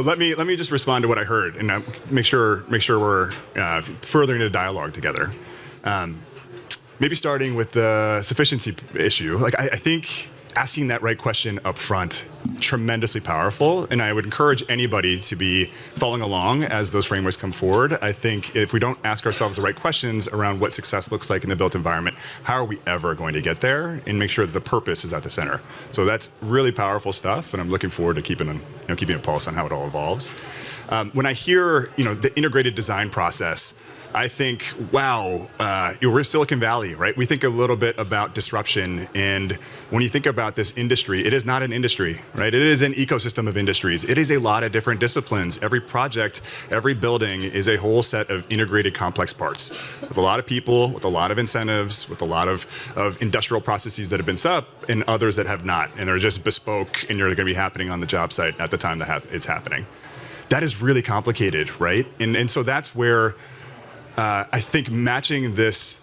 let me just respond to what I heard and make sure we're furthering the dialogue together. Maybe starting with the sufficiency issue. I think asking that right question up front, tremendously powerful, and I would encourage anybody to be following along as those frameworks come forward. I think if we don't ask ourselves the right questions around what success looks like in the built environment, how are we ever going to get there and make sure that the purpose is at the center? So that's really powerful stuff, and I'm looking forward to keeping a pulse on how it all evolves. When I hear the integrated design process, I think, wow, we're Silicon Valley, right? We think a little bit about disruption, and when you think about this industry, it is not an industry, right? It is an ecosystem of industries. It is a lot of different disciplines. Every project, every building is a whole set of integrated complex parts with a lot of people, with a lot of incentives, with a lot of industrial processes that have been set up and others that have not, and are just bespoke and are going to be happening on the job site at the time that it's happening. That is really complicated, right? And so that's where I think matching this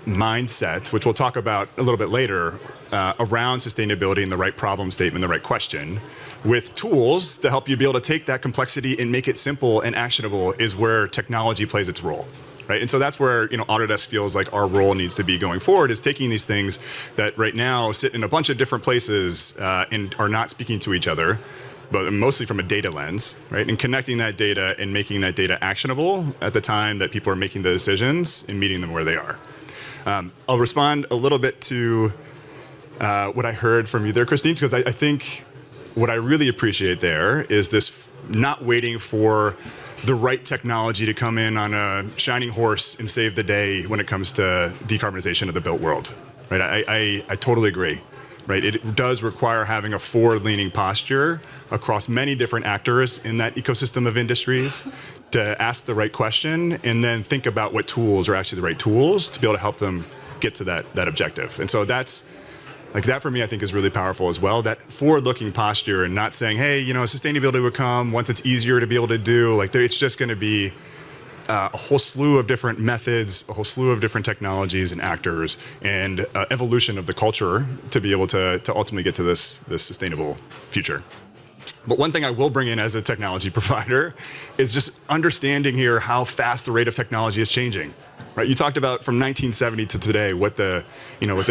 mindset, which we'll talk about a little bit later, around sustainability and the right problem statement, the right question, with tools to help you be able to take that complexity and make it simple and actionable is where technology plays its role. Right? And so that's where Autodesk feels like our role needs to be going forward, is taking these things that right now sit in a bunch of different places and are not speaking to each other, but mostly from a data lens, right? And connecting that data and making that data actionable at the time that people are making the decisions and meeting them where they are. I'll respond a little bit to what I heard from you there, Christine, because I think what I really appreciate there is this not waiting for the right technology to come in on a shining horse and save the day when it comes to decarbonization of the built world, right? I totally agree. Right? It does require having a forward-leaning posture across many different actors in that ecosystem of industries to ask the right question and then think about what tools are actually the right tools to be able to help them get to that objective. And so that's that for me, I think is really powerful as well. That forward-looking posture and not saying, hey, sustainability would come once it's easier to be able to do. It's just going to be a whole slew of different methods, a whole slew of different technologies and actors, and evolution of the culture to be able to ultimately get to this sustainable future. But one thing I will bring in as a technology provider is just understanding here how fast the rate of technology is changing. Right? You talked about from 1970 to today what the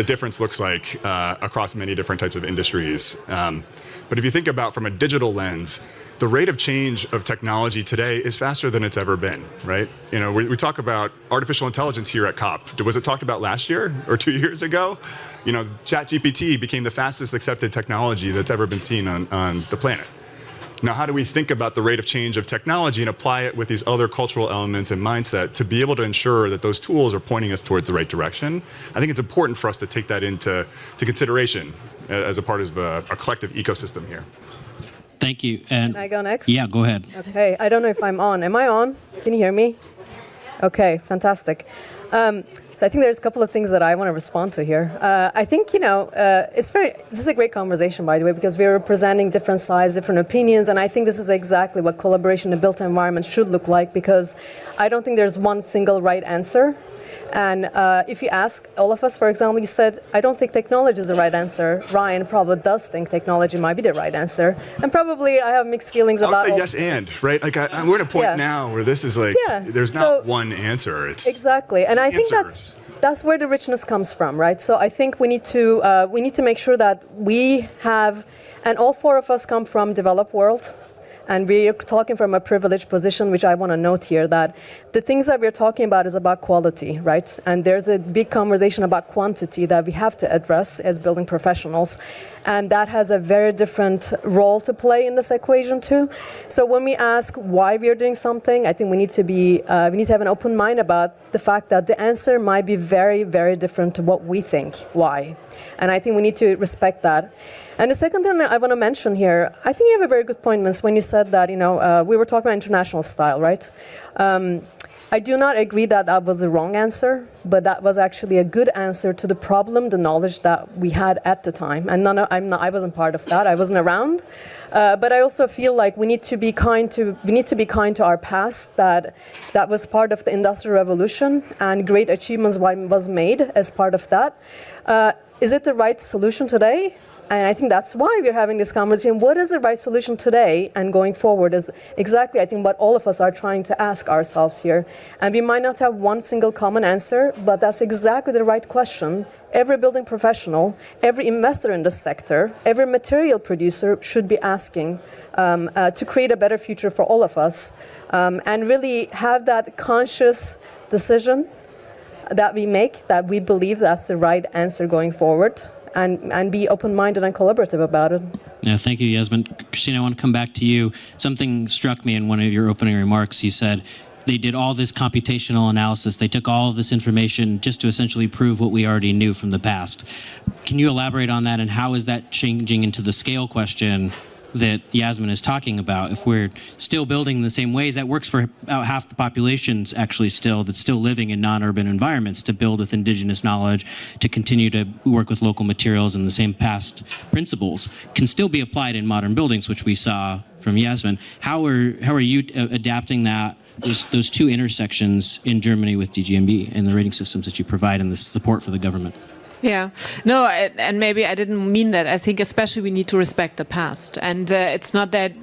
difference looks like across many different types of industries. But if you think about from a digital lens, the rate of change of technology today is faster than it's ever been, right? We talk about artificial intelligence here at COP. Was it talked about last year or 2 years ago? ChatGPT became the fastest accepted technology that's ever been seen on the planet. Now, how do we think about the rate of change of technology and apply it with these other cultural elements and mindset to be able to ensure that those tools are pointing us towards the right direction? I think it's important for us to take that into consideration as a part of a collective ecosystem here. Thank you. And can I go next? Yeah, go ahead. Okay, I don't know if I'm on. Am I on? Can you hear me? Okay, fantastic. So I think there's a couple of things that I want to respond to here. I think, this is a great conversation, by the way, because we're representing different sides, different opinions, and I think this is exactly what collaboration in the built environment should look like, because I don't think there's one single right answer. And if you ask all of us, for example, you said, I don't think technology is the right answer. Ryan probably does think technology might be the right answer. And probably I have mixed feelings about I would say yes and, right? Like we're at a point now where this is like, there's not one answer. It's exactly. And I think that's where the richness comes from, right? So I think we need to make sure that we have, and all four of us come from developed world. And we're talking from a privileged position, which I want to note here, that the things that we're talking about is about quality, right? And there's a big conversation about quantity that we have to address as building professionals. And that has a very different role to play in this equation too. So when we ask why we are doing something, I think we need to have an open mind about the fact that the answer might be very, very different to what we think why. And I think we need to respect that. And the second thing that I want to mention here, I think you have a very good point, Vince, when you said that, we were talking about international style, right? I do not agree that that was the wrong answer, but that was actually a good answer to the problem, the knowledge that we had at the time. And I wasn't part of that. I wasn't around. But I also feel like we need to be kind to our past, that was part of the Industrial Revolution, and great achievements was made as part of that. Is it the right solution today? And I think that's why we're having this conversation. What is the right solution today and going forward is exactly, I think, what all of us are trying to ask ourselves here. And we might not have one single common answer, but that's exactly the right question. Every building professional, every investor in this sector, every material producer should be asking to create a better future for all of us, and really have that conscious decision that we make, that we believe that's the right answer going forward. And be open-minded and collaborative about it. Yeah, thank you, Yasmin. Christine, I want to come back to you. Something struck me in one of your opening remarks. You said they did all this computational analysis. They took all of this information just to essentially prove what we already knew from the past. Can you elaborate on that, and how is that changing into the scale question that Yasmin is talking about? If we're still building in the same ways, that works for about half the populations actually that's still living in non-urban environments, to build with indigenous knowledge, to continue to work with local materials, and the same past principles can still be applied in modern buildings, which we saw from Yasmin. How are you adapting those two intersections in Germany with DGNB and the rating systems that you provide and the support for the government? Yeah, no, and maybe I didn't mean that. I think especially we need to respect the past. And it's not that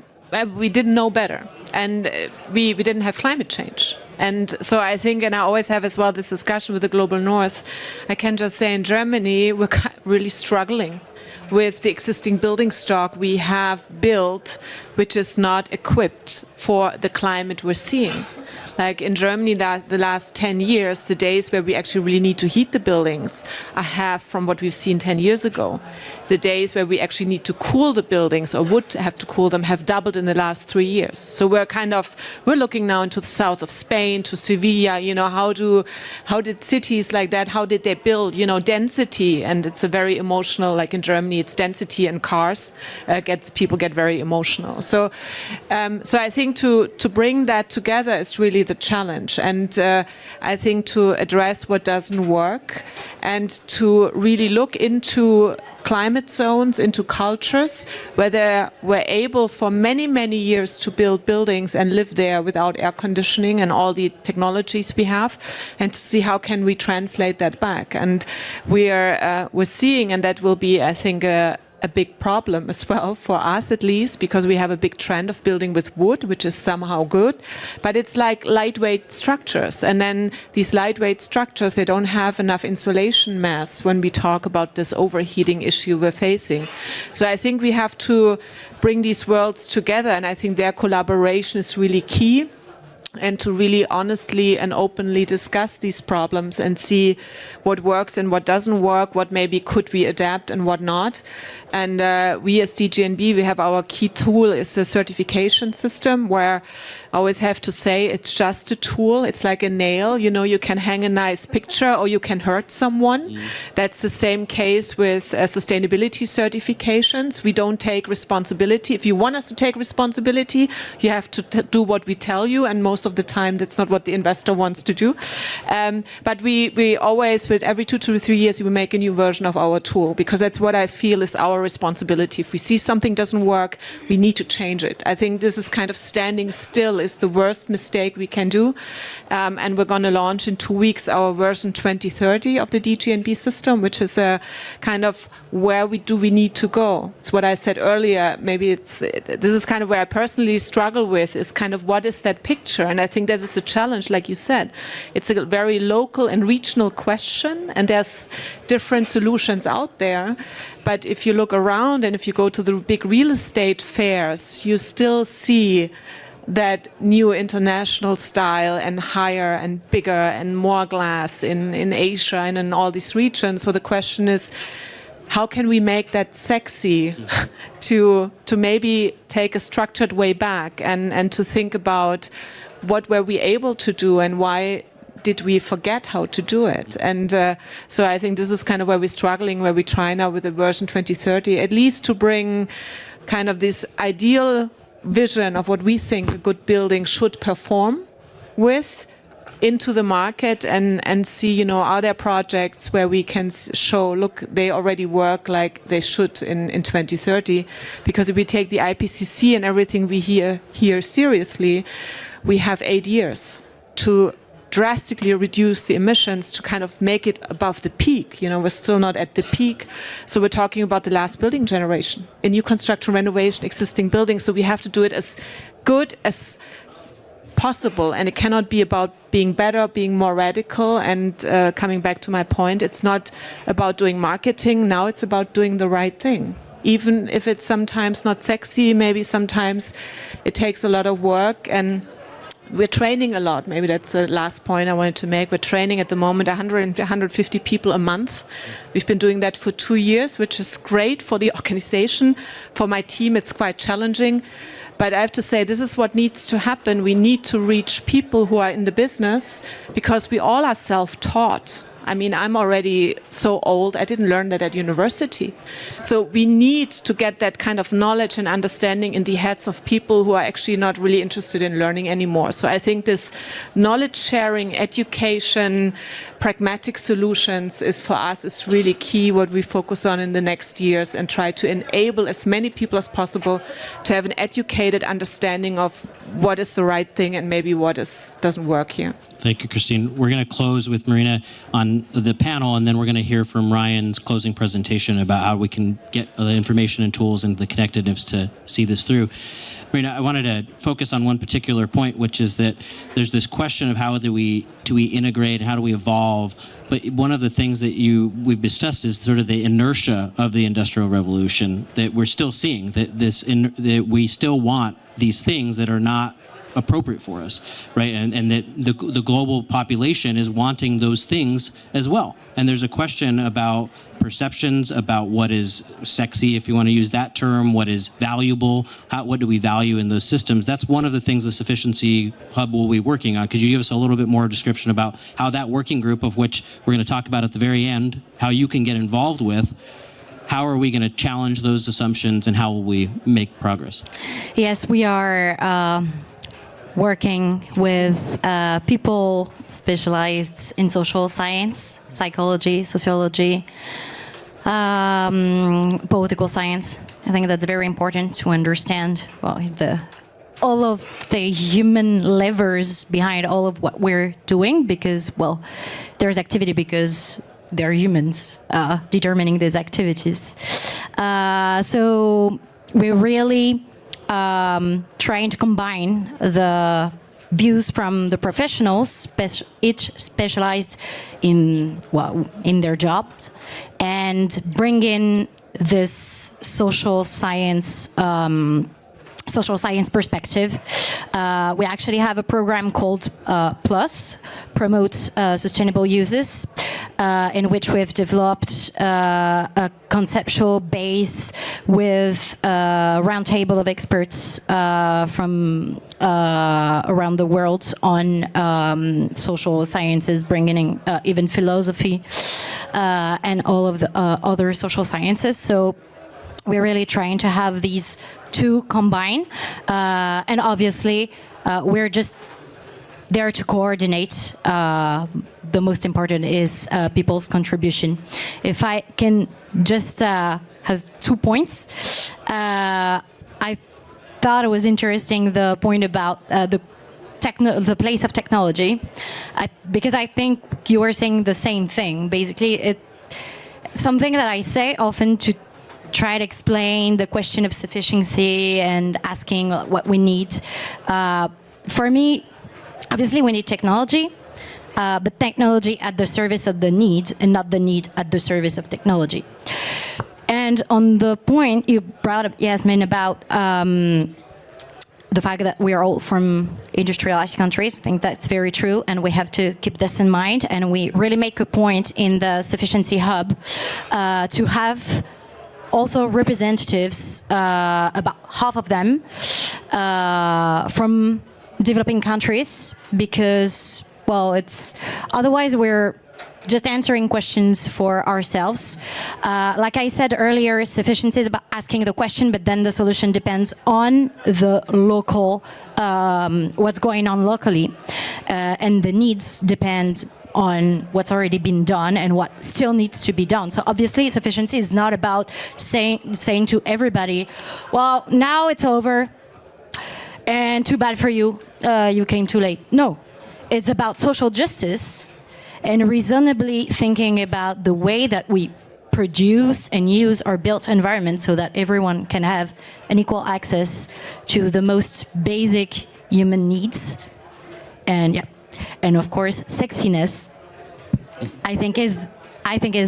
we didn't know better, and we didn't have climate change. And so I think, and I always have as well this discussion with the Global North, I can just say in Germany, we're really struggling with the existing building stock we have built, which is not equipped for the climate we're seeing. Like in Germany, the last 10 years, the days where we actually really need to heat the buildings are half from what we've seen 10 years ago. The days where we actually need to cool the buildings, or would have to cool them, have doubled in the last 3 years. So we're looking now into the south of Spain, to Sevilla. How did cities like that, how did they build? Density, and it's a very emotional. Like in Germany, it's density and cars people get very emotional. So I think to bring that together is really the challenge, and I think to address what doesn't work, and to really look into climate zones, into cultures where they were able for many, many years to build buildings and live there without air conditioning and all the technologies we have, and to see how can we translate that back. And we're seeing, and that will be, I think, a big problem as well, for us at least, because we have a big trend of building with wood, which is somehow good, but it's like lightweight structures. And then these lightweight structures, they don't have enough insulation mass when we talk about this overheating issue we're facing. So I think we have to bring these worlds together, and I think their collaboration is really key. And to really honestly and openly discuss these problems and see what works and what doesn't work, what maybe could we adapt and what not. And we as DGNB, we have our key tool is a certification system, where I always have to say it's just a tool. It's like a nail. You can hang a nice picture or you can hurt someone. That's the same case with sustainability certifications. We don't take responsibility. If you want us to take responsibility, you have to do what we tell you, and most most of the time that's not what the investor wants to do. But we always, with every 2 to 3 years, we make a new version of our tool, because that's what I feel is our responsibility. If we see something doesn't work, we need to change it. I think this is kind of standing still is the worst mistake we can do. And we're going to launch in 2 weeks our version 2030 of the DGNB system, which is a kind of where we need to go. It's what I said earlier. Maybe this is kind of where I personally struggle with, is kind of what is that picture? And I think this is a challenge, like you said. It's a very local and regional question, and there's different solutions out there. But if you look around and if you go to the big real estate fairs, you still see that new international style and higher and bigger and more glass in Asia and in all these regions. So the question is, how can we make that sexy to maybe take a structured way back and to think about what were we able to do and why did we forget how to do it? And so I think this is kind of where we're struggling, where we try now with the version 2030, at least to bring kind of this ideal vision of what we think a good building should perform with into the market and see, you know, are there projects where we can show, look, they already work like they should in 2030? Because if we take the IPCC and everything we hear seriously, we have 8 years to drastically reduce the emissions to kind of make it above the peak. You know, we're still not at the peak. So we're talking about the last building generation, a new construction, renovation, existing buildings. So we have to do it as good as possible, and it cannot be about being better, being more radical. And coming back to my point, it's not about doing marketing. Now it's about doing the right thing. Even if it's sometimes not sexy, maybe sometimes it takes a lot of work, and we're training a lot. Maybe that's the last point I wanted to make. We're training at the moment 100 and 150 people a month. We've been doing that for 2 years, which is great for the organization. For my team, it's quite challenging. But I have to say, this is what needs to happen. We need to reach people who are in the business, because we all are self-taught. I mean, I'm already so old, I didn't learn that at university. So we need to get that kind of knowledge and understanding in the heads of people who are actually not really interested in learning anymore. So I think this knowledge sharing, education, pragmatic solutions is for us is really key, what we focus on in the next years, and try to enable as many people as possible to have an educated understanding of what is the right thing and maybe what doesn't work here. Thank you, Christine. We're going to close with Marina on the panel, and then we're going to hear from Ryan's closing presentation about how we can get the information and tools and the connectedness to see this through. Marina, I wanted to focus on one particular point, which is that there's this question of how do we integrate and how do we evolve. But one of the things that we've discussed is sort of the inertia of the Industrial Revolution that we're still seeing, that we still want these things that are not appropriate for us, right? And that the global population is wanting those things as well. And there's a question about perceptions, about what is sexy, if you want to use that term, what is valuable, what do we value in those systems. That's one of the things the Sufficiency Hub will be working on. Could you give us a little bit more description about how that working group, of which we're going to talk about at the very end, how you can get involved with, how are we going to challenge those assumptions, and how will we make progress? Yes, we are working with people specialized in social science, psychology, sociology, political science. I think that's very important to understand all of the human levers behind all of what we're doing, because, well, there's activity because they're humans determining these activities. So we're really trying to combine the views from the professionals, each specialized in their jobs, and bring in this social science perspective. We actually have a program called PLUS, Promote Sustainable Uses, in which we've developed a conceptual base with a roundtable of experts from around the world on social sciences, bringing in even philosophy and all of the other social sciences. So we're really trying to have these two combine, and obviously we're just there to coordinate. The most important is people's contribution. If I can just have 2 points, I thought it was interesting the point about the place of technology, because I think you were saying the same thing. Basically, something that I say often to try to explain the question of sufficiency and asking what we need. For me, obviously we need technology, but technology at the service of the need and not the need at the service of technology. And on the point you brought up, Yasmin, about the fact that we are all from industrialized countries, I think that's very true, and we have to keep this in mind. And we really make a point in the Sufficiency Hub to have also representatives, about half of them, from developing countries, because, well, it's otherwise we're just answering questions for ourselves. Like I said earlier, sufficiency is about asking the question, but then the solution depends on the local, what's going on locally. And the needs depend on what's already been done and what still needs to be done. So obviously sufficiency is not about saying to everybody, well, now it's over and too bad for you, you came too late. No, it's about social justice and reasonably thinking about the way that we produce and use our built environment so that everyone can have an equal access to the most basic human needs. And and of course, sexiness, I think is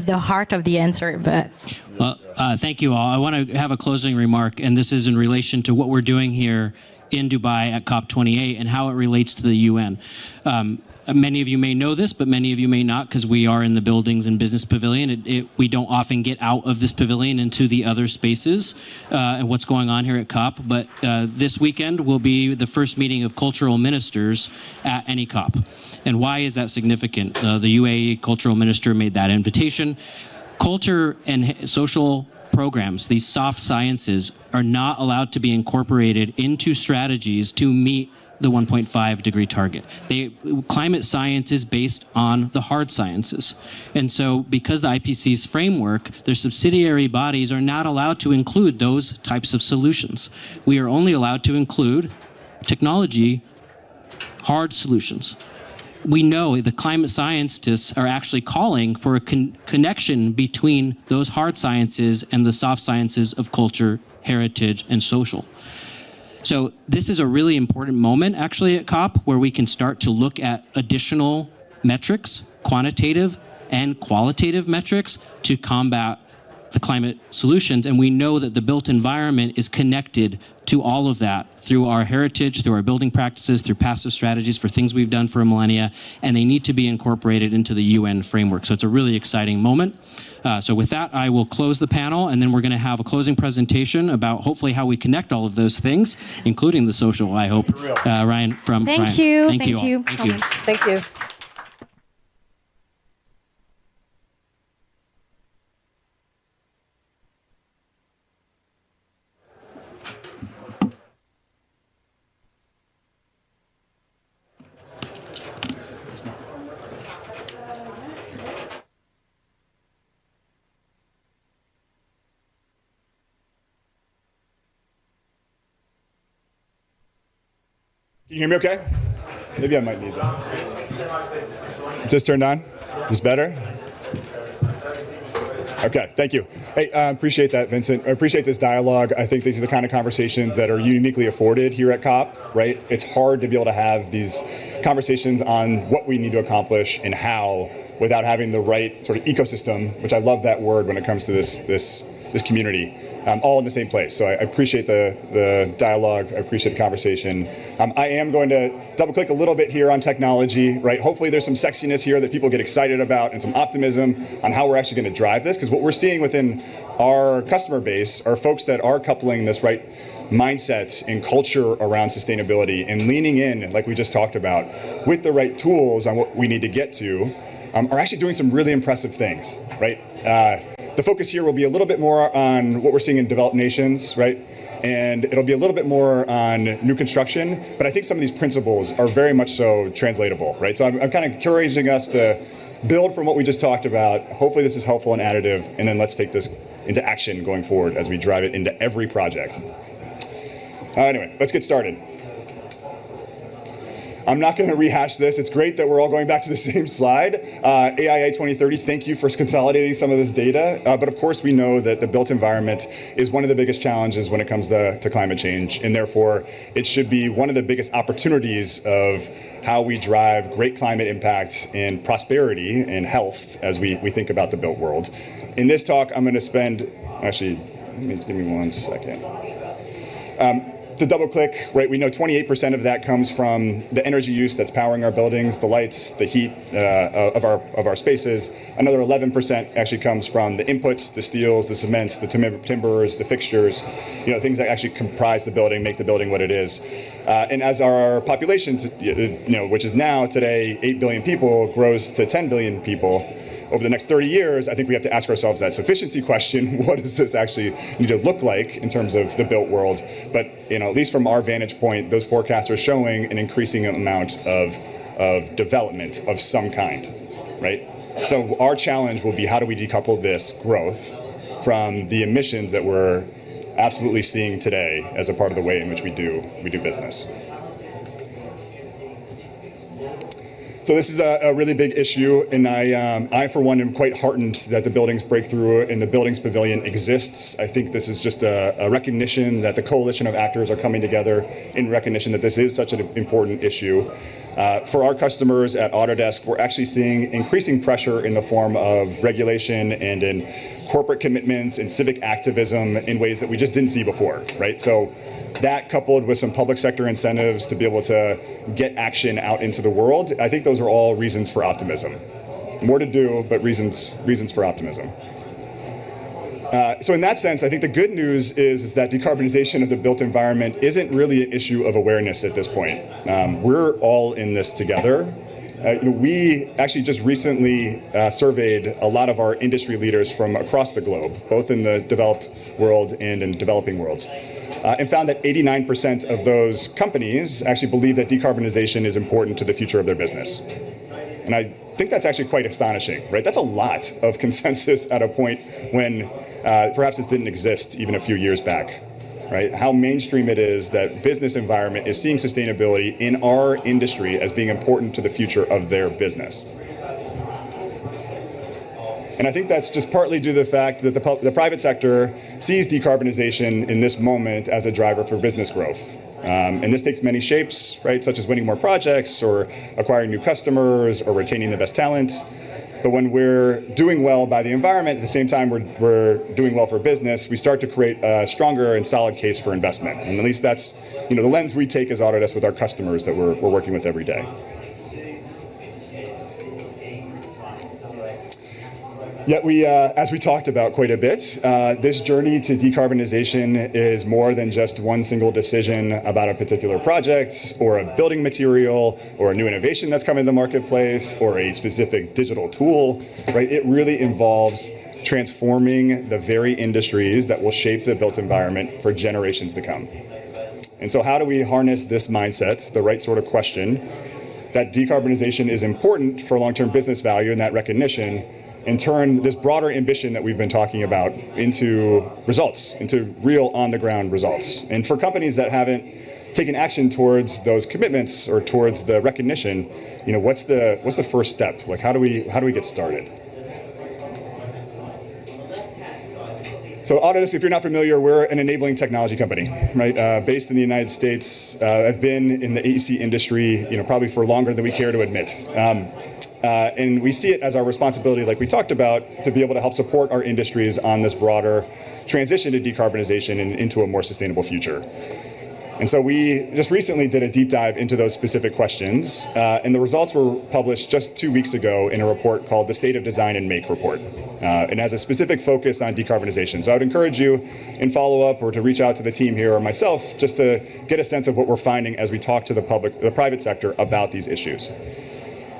the heart of the answer. But well, thank you all. I want to have a closing remark, and this is in relation to what we're doing here in Dubai at COP28 and how it relates to the UN. Many of you may know this, but many of you may not, because we are in the buildings and business pavilion. We don't often get out of this pavilion into the other spaces and what's going on here at COP. But this weekend will be the first meeting of cultural ministers at any COP. And why is that significant? The UAE cultural minister made that invitation. Culture and social programs, these soft sciences, are not allowed to be incorporated into strategies to meet the 1.5 degree target. Climate science is based on the hard sciences. And so because the IPCC's framework, their subsidiary bodies are not allowed to include those types of solutions. We are only allowed to include technology, hard solutions. We know the climate scientists are actually calling for a connection between those hard sciences and the soft sciences of culture, heritage, and social. So this is a really important moment actually at COP, where we can start to look at additional metrics, quantitative and qualitative metrics, to combat the climate solutions. And we know that the built environment is connected to all of that through our heritage, through our building practices, through passive strategies for things we've done for a millennia, and they need to be incorporated into the UN framework. So it's a really exciting moment. So with that, I will close the panel, and then we're going to have a closing presentation about hopefully how we connect all of those things, including the social, I hope. Ryan from Thank Ryan. you. Thank you all. You. Thank you. Thank you. Can you hear me okay? Maybe I might need that. Just turned on? Is this better? Okay, thank you. Hey, appreciate that, Vincent. I appreciate this dialogue. I think these are the kind of conversations that are uniquely afforded here at COP, right? It's hard to be able to have these conversations on what we need to accomplish and how without having the right sort of ecosystem, which I love that word when it comes to this community, all in the same place. So I appreciate the dialogue. I appreciate the conversation. I am going to double click a little bit here on technology, right? Hopefully there's some sexiness here that people get excited about and some optimism on how we're actually going to drive this. Because what we're seeing within our customer base are folks that are coupling this right mindset and culture around sustainability and leaning in, like we just talked about, with the right tools on what we need to get to, are actually doing some really impressive things, right? The focus here will be a little bit more on what we're seeing in developed nations, right? and it'll be a little bit more on new construction, but I think some of these principles are very much so translatable, right? So I'm kind of encouraging us to build from what we just talked about. Hopefully this is helpful and additive, and then let's take this into action going forward as we drive it into every project. Anyway, let's get started. I'm not going to rehash this. It's great that we're all going back to the same slide. AIA 2030, thank you for consolidating some of this data. But of course, we know that the built environment is one of the biggest challenges when it comes to climate change. And therefore, it should be one of the biggest opportunities of how we drive great climate impact and prosperity and health as we think about the built world. In this talk, I'm going to spend, actually, give me 1 second. To double click, right, we know 28% of that comes from the energy use that's powering our buildings, the lights, the heat of our spaces. Another 11% actually comes from the inputs, the steels, the cements, the timbers, the fixtures, things that actually comprise the building, make the building what it is. And as our population, which is now today 8 billion people, grows to 10 billion people, over the next 30 years, I think we have to ask ourselves that sufficiency question. What does this actually need to look like in terms of the built world? But at least from our vantage point, those forecasts are showing an increasing amount of development of some kind, right? So our challenge will be, how do we decouple this growth from the emissions that we're absolutely seeing today as a part of the way in which we do business? So this is a really big issue, and I, for one, am quite heartened that the Buildings Breakthrough and the Buildings Pavilion exists. I think this is just a recognition that the coalition of actors are coming together in recognition that this is such an important issue. For our customers at Autodesk, we're actually seeing increasing pressure in the form of regulation and in corporate commitments and civic activism in ways that we just didn't see before, right? So that, coupled with some public sector incentives to be able to get action out into the world, I think those are all reasons for optimism. More to do, but reasons for optimism. So in that sense, I think the good news is that decarbonization of the built environment isn't really an issue of awareness at this point. We're all in this together. We actually just recently surveyed a lot of our industry leaders from across the globe, both in the developed world and in developing worlds. And found that 89% of those companies actually believe that decarbonization is important to the future of their business. And I think that's actually quite astonishing, right? That's a lot of consensus at a point when perhaps this didn't exist even a few years back, right? How mainstream it is that business environment is seeing sustainability in our industry as being important to the future of their business. And I think that's just partly due to the fact that the private sector sees decarbonization in this moment as a driver for business growth. And this takes many shapes, right, such as winning more projects or acquiring new customers or retaining the best talent. But when we're doing well by the environment, at the same time we're doing well for business, we start to create a stronger and solid case for investment. And at least that's the lens we take as Autodesk with our customers that we're working with every day. Yet we, as we talked about quite a bit, this journey to decarbonization is more than just one single decision about a particular project or a building material or a new innovation that's coming to the marketplace or a specific digital tool, right? It really involves transforming the very industries that will shape the built environment for generations to come. And so how do we harness this mindset, the right sort of question, that decarbonization is important for long-term business value and that recognition, and turn this broader ambition that we've been talking about into results, into real on-the-ground results. And for companies that haven't taken action towards those commitments or towards the recognition, what's the first step? Like, how do we get started? So Autodesk, if you're not familiar, we're an enabling technology company, right? Based in the United States. I've been in the AEC industry, probably for longer than we care to admit. And we see it as our responsibility, like we talked about, to be able to help support our industries on this broader transition to decarbonization and into a more sustainable future. And so we just recently did a deep dive into those specific questions, and the results were published just 2 weeks ago in a report called the State of Design and Make report. It has a specific focus on decarbonization. So I would encourage you in follow-up or to reach out to the team here or myself just to get a sense of what we're finding as we talk to the private sector about these issues.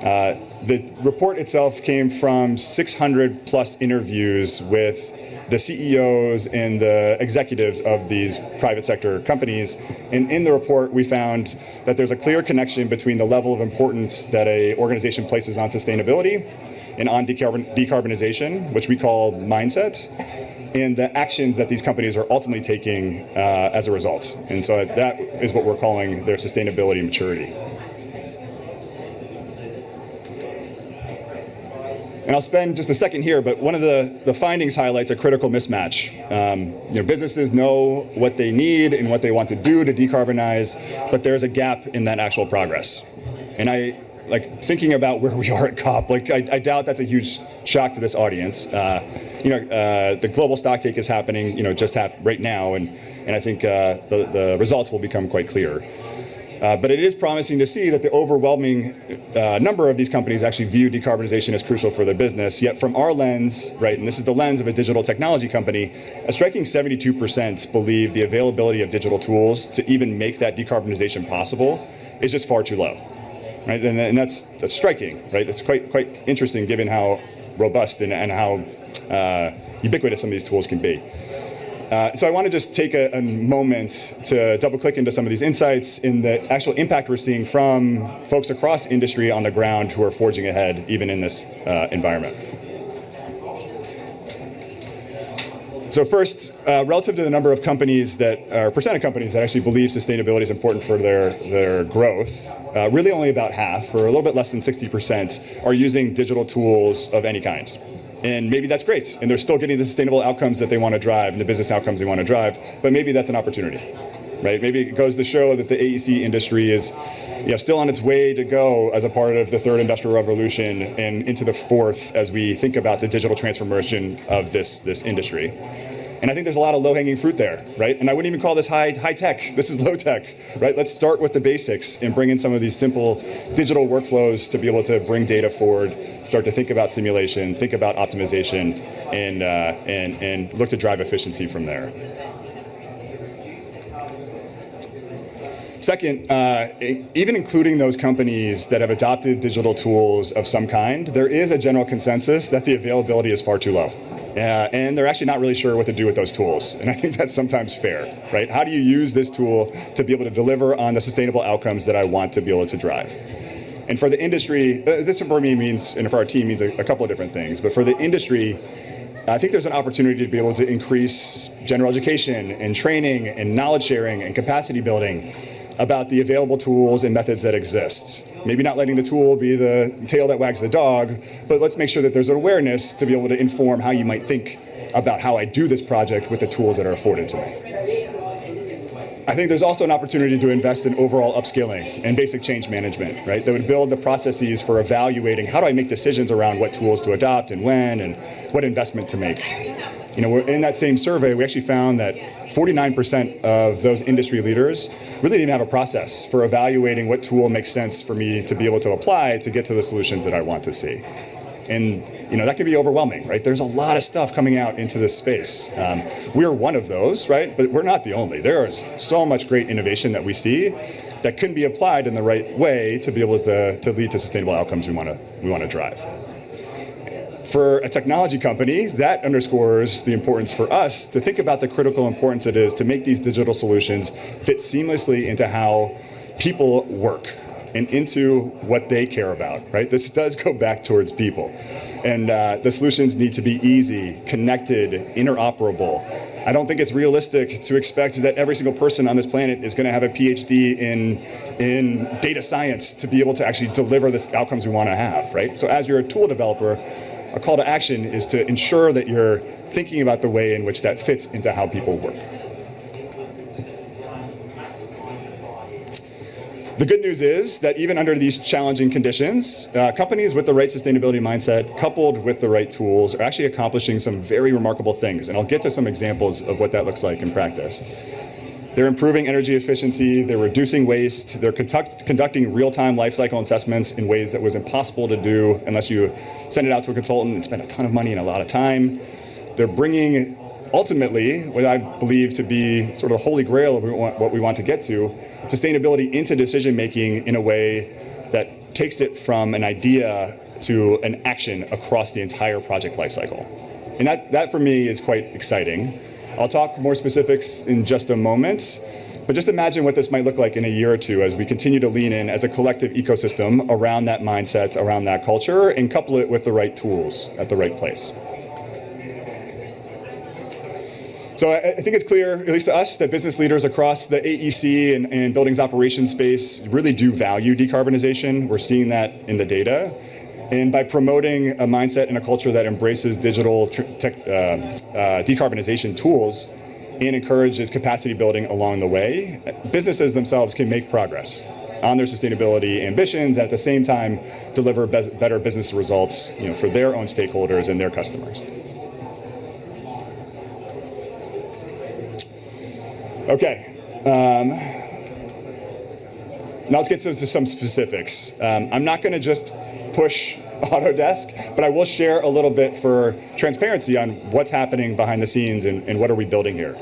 The report itself came from 600 plus interviews with the CEOs and the executives of these private sector companies. And in the report, we found that there's a clear connection between the level of importance that an organization places on sustainability and on decarbonization, which we call mindset, and the actions that these companies are ultimately taking as a result. And so that is what we're calling their sustainability maturity. And I'll spend just a second here, but one of the findings highlights a critical mismatch. Businesses know what they need and what they want to do to decarbonize, but there's a gap in that actual progress. And thinking about where we are at COP, I doubt that's a huge shock to this audience. The global stocktake is happening, right now, and I think the results will become quite clear. But it is promising to see that the overwhelming number of these companies actually view decarbonization as crucial for their business. Yet from our lens, right, and this is the lens of a digital technology company, a striking 72% believe the availability of digital tools to even make that decarbonization possible is just far too low. Right? And that's striking, right? It's quite interesting given how robust and how ubiquitous some of these tools can be. So I want to just take a moment to double click into some of these insights in the actual impact we're seeing from folks across industry on the ground who are forging ahead even in this environment. So first, relative to the number of companies or percent of companies that actually believe sustainability is important for their growth, really only about half, or a little bit less than 60%, are using digital tools of any kind. And maybe that's great, and they're still getting the sustainable outcomes that they want to drive and the business outcomes they want to drive, but maybe that's an opportunity, right? Maybe it goes to show that the AEC industry is still on its way to go as a part of the third industrial revolution and into the fourth as we think about the digital transformation of this industry. And I think there's a lot of low-hanging fruit there, right? And I wouldn't even call this high tech. This is low tech, right? Let's start with the basics and bring in some of these simple digital workflows to be able to bring data forward, start to think about simulation, think about optimization, and look to drive efficiency from there. Second, even including those companies that have adopted digital tools of some kind, there is a general consensus that the availability is far too low. And they're actually not really sure what to do with those tools. And I think that's sometimes fair, right? How do you use this tool to be able to deliver on the sustainable outcomes that I want to be able to drive? And for the industry, this for me means, and for our team means a couple of different things. But for the industry, I think there's an opportunity to be able to increase general education and training and knowledge sharing and capacity building about the available tools and methods that exist. Maybe not letting the tool be the tail that wags the dog, but let's make sure that there's an awareness to be able to inform how you might think about how I do this project with the tools that are afforded to me. I think there's also an opportunity to invest in overall upskilling and basic change management, right? That would build the processes for evaluating how do I make decisions around what tools to adopt and when and what investment to make. In that same survey, we actually found that 49% of those industry leaders really didn't have a process for evaluating what tool makes sense for me to be able to apply to get to the solutions that I want to see. And that can be overwhelming, right? There's a lot of stuff coming out into this space. We're one of those, right? But we're not the only. There is so much great innovation that we see that can be applied in the right way to be able to lead to sustainable outcomes we want to drive. For a technology company, that underscores the importance for us to think about the critical importance it is to make these digital solutions fit seamlessly into how people work and into what they care about, right? This does go back towards people. And the solutions need to be easy, connected, interoperable. I don't think it's realistic to expect that every single person on this planet is going to have a PhD in data science to be able to actually deliver the outcomes we want to have, right? So as you're a tool developer, a call to action is to ensure that you're thinking about the way in which that fits into how people work. The good news is that even under these challenging conditions, companies with the right sustainability mindset, coupled with the right tools, are actually accomplishing some very remarkable things. And I'll get to some examples of what that looks like in practice. They're improving energy efficiency, they're reducing waste, they're conducting real-time lifecycle assessments in ways that was impossible to do unless you send it out to a consultant and spend a ton of money and a lot of time. They're bringing, ultimately, what I believe to be sort of the holy grail of what we want to get to, sustainability into decision-making in a way that takes it from an idea to an action across the entire project lifecycle. And that for me is quite exciting. I'll talk more specifics in just a moment, but just imagine what this might look like in a year or two as we continue to lean in as a collective ecosystem around that mindset, around that culture, and couple it with the right tools at the right place. So I think it's clear, at least to us, that business leaders across the AEC and buildings operations space really do value decarbonization. We're seeing that in the data. And by promoting a mindset and a culture that embraces digital decarbonization tools and encourages capacity building along the way, businesses themselves can make progress on their sustainability ambitions and at the same time deliver better business results, for their own stakeholders and their customers. Okay. Now let's get to some specifics. I'm not going to just push Autodesk, but I will share a little bit for transparency on what's happening behind the scenes and what are we building here,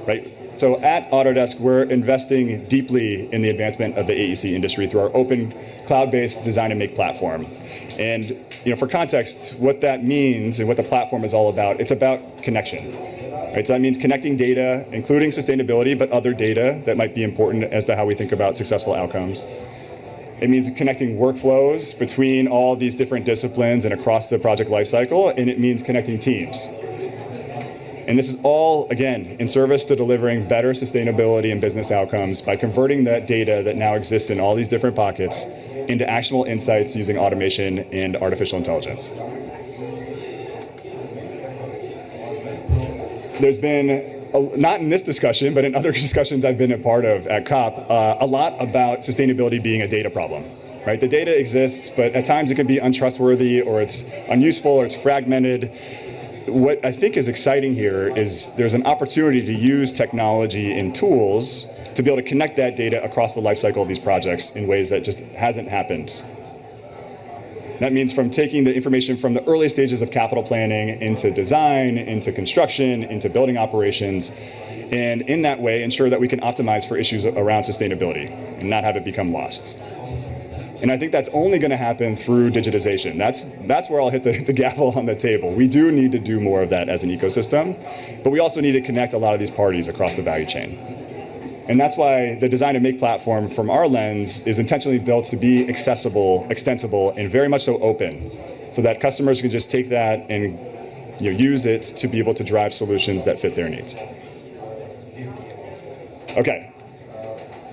right? So at Autodesk, we're investing deeply in the advancement of the AEC industry through our open cloud-based design and make platform. And for context, what that means and what the platform is all about, it's about connection. Right, so that means connecting data, including sustainability, but other data that might be important as to how we think about successful outcomes. It means connecting workflows between all these different disciplines and across the project lifecycle, and it means connecting teams. And this is all, again, in service to delivering better sustainability and business outcomes by converting that data that now exists in all these different pockets into actionable insights using automation and artificial intelligence. There's been, not in this discussion, but in other discussions I've been a part of at COP, a lot about sustainability being a data problem. Right? The data exists, but at times it can be untrustworthy, or it's unuseful, or it's fragmented. What I think is exciting here is there's an opportunity to use technology and tools to be able to connect that data across the life cycle of these projects in ways that just hasn't happened. That means from taking the information from the early stages of capital planning into design, into construction, into building operations, and in that way ensure that we can optimize for issues around sustainability and not have it become lost. And I think that's only going to happen through digitization. That's where I'll hit the gavel on the table. We do need to do more of that as an ecosystem, but we also need to connect a lot of these parties across the value chain. And that's why the design and make platform from our lens is intentionally built to be accessible, extensible, and very much so open, so that customers can just take that and use it to be able to drive solutions that fit their needs. Okay.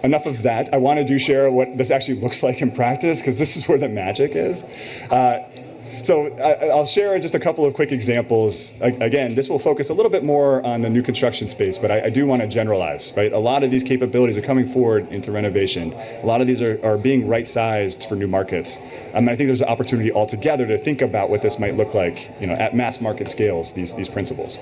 Enough of that. I want to share what this actually looks like in practice, because this is where the magic is. So I'll share just a couple of quick examples. Again, this will focus a little bit more on the new construction space, but I do want to generalize, right? A lot of these capabilities are coming forward into renovation. A lot of these are being right-sized for new markets. I think there's an opportunity altogether to think about what this might look like, at mass market scales, these principles.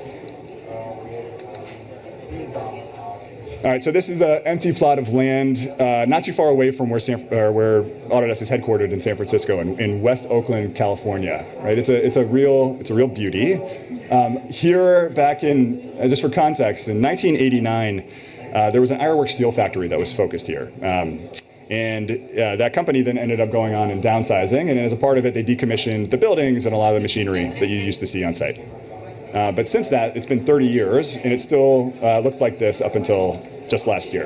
All right, so this is an empty plot of land not too far away from where Autodesk is headquartered in San Francisco, in West Oakland, California. Right, it's a real beauty. Here, back in just for context, in 1989, there was an ironworks steel factory that was focused here. And that company then ended up going on and downsizing, and as a part of it, they decommissioned the buildings and a lot of the machinery that you used to see on site. But since that, it's been 30 years, and it still looked like this up until just last year.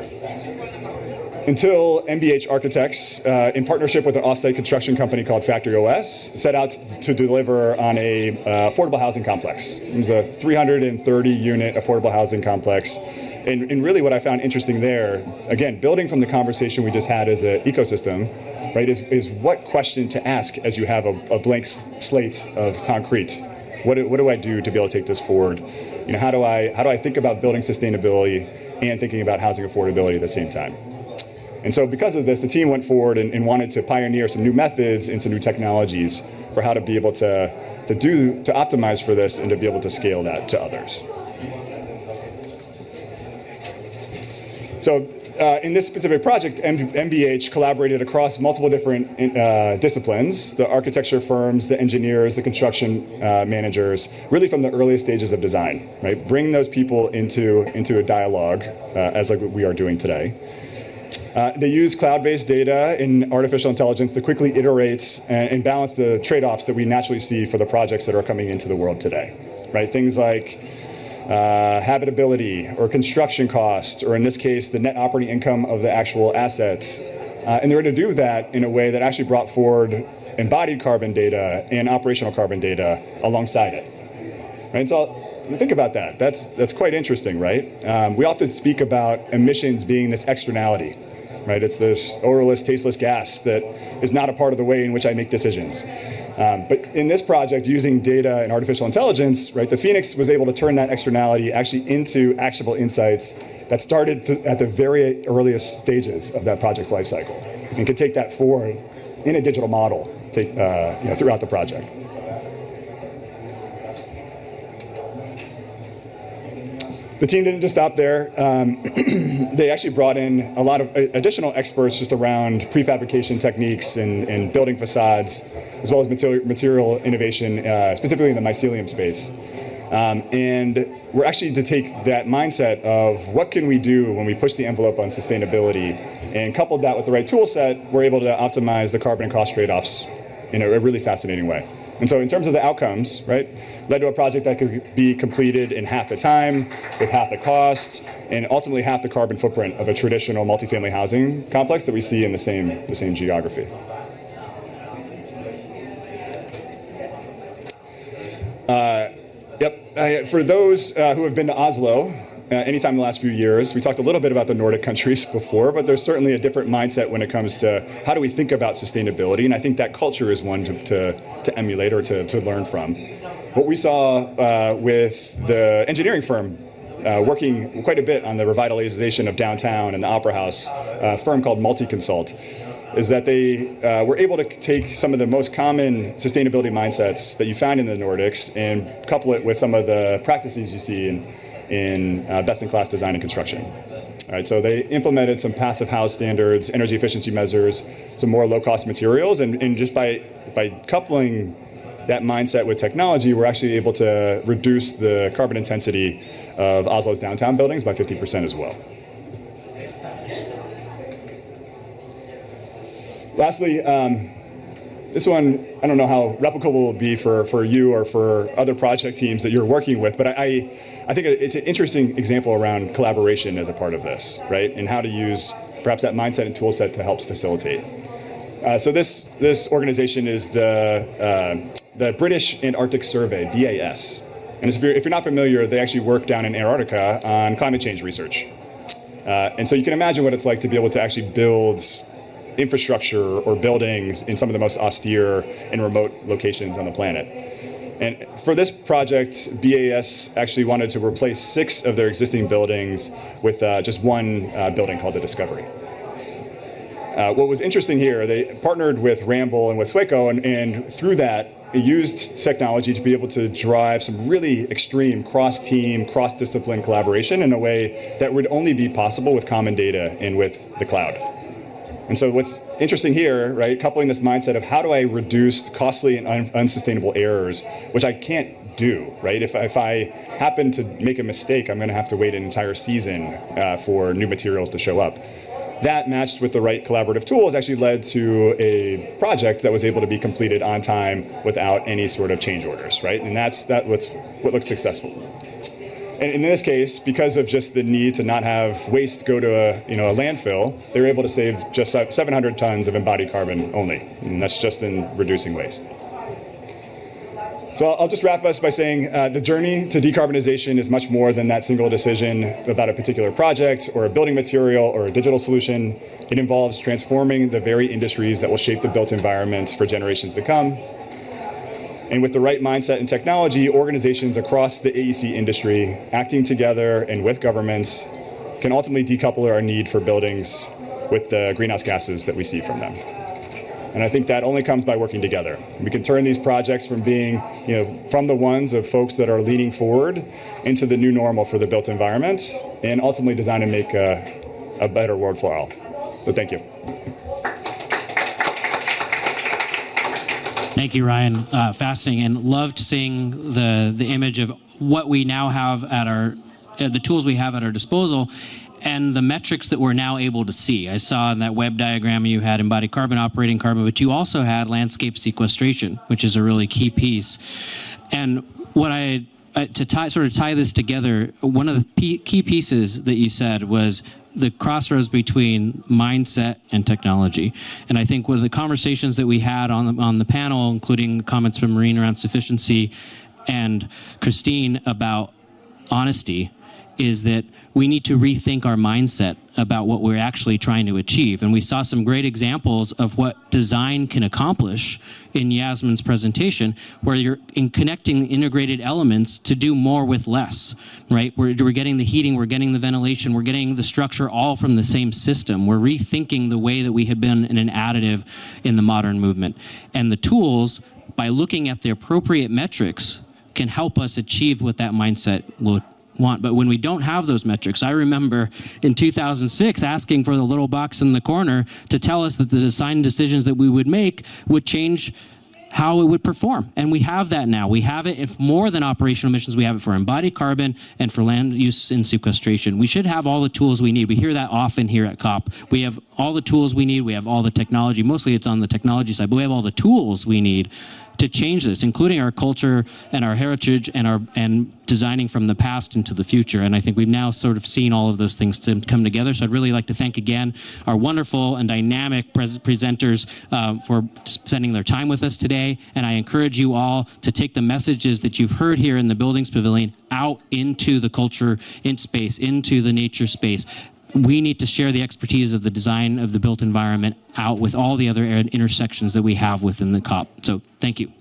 Until MBH Architects, in partnership with an offsite construction company called Factory OS, set out to deliver on a affordable housing complex. It was a 330-unit affordable housing complex. And really what I found interesting there, again, building from the conversation we just had as an ecosystem, right, is what question to ask as you have a blank slate of concrete. What do I do to be able to take this forward? How do I think about building sustainability and thinking about housing affordability at the same time? And so because of this, the team went forward and wanted to pioneer some new methods and some new technologies for how to be able to optimize for this and to be able to scale that to others. So in this specific project, MBH collaborated across multiple different disciplines, the architecture firms, the engineers, the construction managers, really from the earliest stages of design, right? Bring those people into a dialogue, as like we are doing today. They use cloud-based data and artificial intelligence to quickly iterate and balance the trade-offs that we naturally see for the projects that are coming into the world today. right? Things like habitability or construction costs, or in this case, the net operating income of the actual assets. And they were to do that in a way that actually brought forward embodied carbon data and operational carbon data alongside it. Right? So think about that. That's quite interesting, right? We often speak about emissions being this externality, right? It's this odorless, tasteless gas that is not a part of the way in which I make decisions. But in this project, using data and artificial intelligence, right, the Phoenix was able to turn that externality actually into actionable insights that started at the very earliest stages of that project's life cycle, and could take that forward in a digital model throughout the project. The team didn't just stop there. They actually brought in a lot of additional experts just around prefabrication techniques and building facades, as well as material innovation, specifically in the mycelium space. And we're actually to take that mindset of what can we do when we push the envelope on sustainability, and coupled that with the right tool set, we're able to optimize the carbon and cost trade-offs in a really fascinating way. And so in terms of the outcomes, right, led to a project that could be completed in half the time, with half the costs, and ultimately half the carbon footprint of a traditional multifamily housing complex that we see in the same geography. For those who have been to Oslo, anytime in the last few years, we talked a little bit about the Nordic countries before, but there's certainly a different mindset when it comes to how do we think about sustainability, and I think that culture is one to emulate or to learn from. What we saw with the engineering firm working quite a bit on the revitalization of downtown and the Opera House, a firm called Multiconsult, is that they were able to take some of the most common sustainability mindsets that you find in the Nordics and couple it with some of the practices you see in best-in-class design and construction. All right, so they implemented some passive house standards, energy efficiency measures, some more low-cost materials, and just by coupling that mindset with technology, we're actually able to reduce the carbon intensity of Oslo's downtown buildings by 50% as well. Lastly, this one, I don't know how replicable it will be for you or for other project teams that you're working with, but I think it's an interesting example around collaboration as a part of this, right? And how to use perhaps that mindset and tool set to help facilitate. So this organization is the British Antarctic Survey, BAS. And if you're not familiar, they actually work down in Antarctica on climate change research. And so you can imagine what it's like to be able to actually build infrastructure or buildings in some of the most austere and remote locations on the planet. And for this project, BAS actually wanted to replace 6 of their existing buildings with just one building called the Discovery. What was interesting here, they partnered with Ramble and with Sweco, and through that, it used technology to be able to drive some really extreme cross-team, cross-discipline collaboration in a way that would only be possible with common data and with the cloud. And so what's interesting here, right, coupling this mindset of how do I reduce costly and unsustainable errors, which I can't do, right? If I happen to make a mistake, I'm going to have to wait an entire season for new materials to show up. That, matched with the right collaborative tools, actually led to a project that was able to be completed on time without any sort of change orders, right? And that's what looks successful. And in this case, because of just the need to not have waste go to a landfill, they were able to save just 700 tons of embodied carbon only, and that's just in reducing waste. So I'll just wrap us by saying the journey to decarbonization is much more than that single decision about a particular project or a building material or a digital solution. It involves transforming the very industries that will shape the built environment for generations to come. And with the right mindset and technology, organizations across the AEC industry, acting together and with governments, can ultimately decouple our need for buildings with the greenhouse gases that we see from them. And I think that only comes by working together. We can turn these projects from being, from the ones of folks that are leaning forward into the new normal for the built environment, and ultimately design and make a better world for all. So thank you. Thank you, Ryan. Fascinating, and loved seeing the image of what we now have at the tools we have at our disposal, and the metrics that we're now able to see. I saw in that web diagram you had embodied carbon, operating carbon, but you also had landscape sequestration, which is a really key piece. And what I to tie this together, one of the key pieces that you said was the crossroads between mindset and technology. And I think one of the conversations that we had on the panel, including comments from Marine around sufficiency and Christine about honesty, is that we need to rethink our mindset about what we're actually trying to achieve. And we saw some great examples of what design can accomplish in Yasmin's presentation, where you're connecting integrated elements to do more with less, right? We're getting the heating, we're getting the ventilation, we're getting the structure all from the same system. We're rethinking the way that we had been in an additive in the modern movement. And the tools, by looking at the appropriate metrics, can help us achieve what that mindset will want. But when we don't have those metrics, I remember in 2006 asking for the little box in the corner to tell us that the design decisions that we would make would change how it would perform. And we have that now. We have it, if more than operational emissions, we have it for embodied carbon and for land use and sequestration. We should have all the tools we need. We hear that often here at COP. We have all the tools we need. We have all the technology. Mostly it's on the technology side, but we have all the tools we need to change this, including our culture and our heritage and designing from the past into the future. And I think we've now sort of seen all of those things to come together. So I'd really like to thank again our wonderful and dynamic presenters for spending their time with us today. And I encourage you all to take the messages that you've heard here in the Buildings Pavilion out into the culture in space, into the nature space. We need to share the expertise of the design of the built environment out with all the other intersections that we have within the COP. So thank you.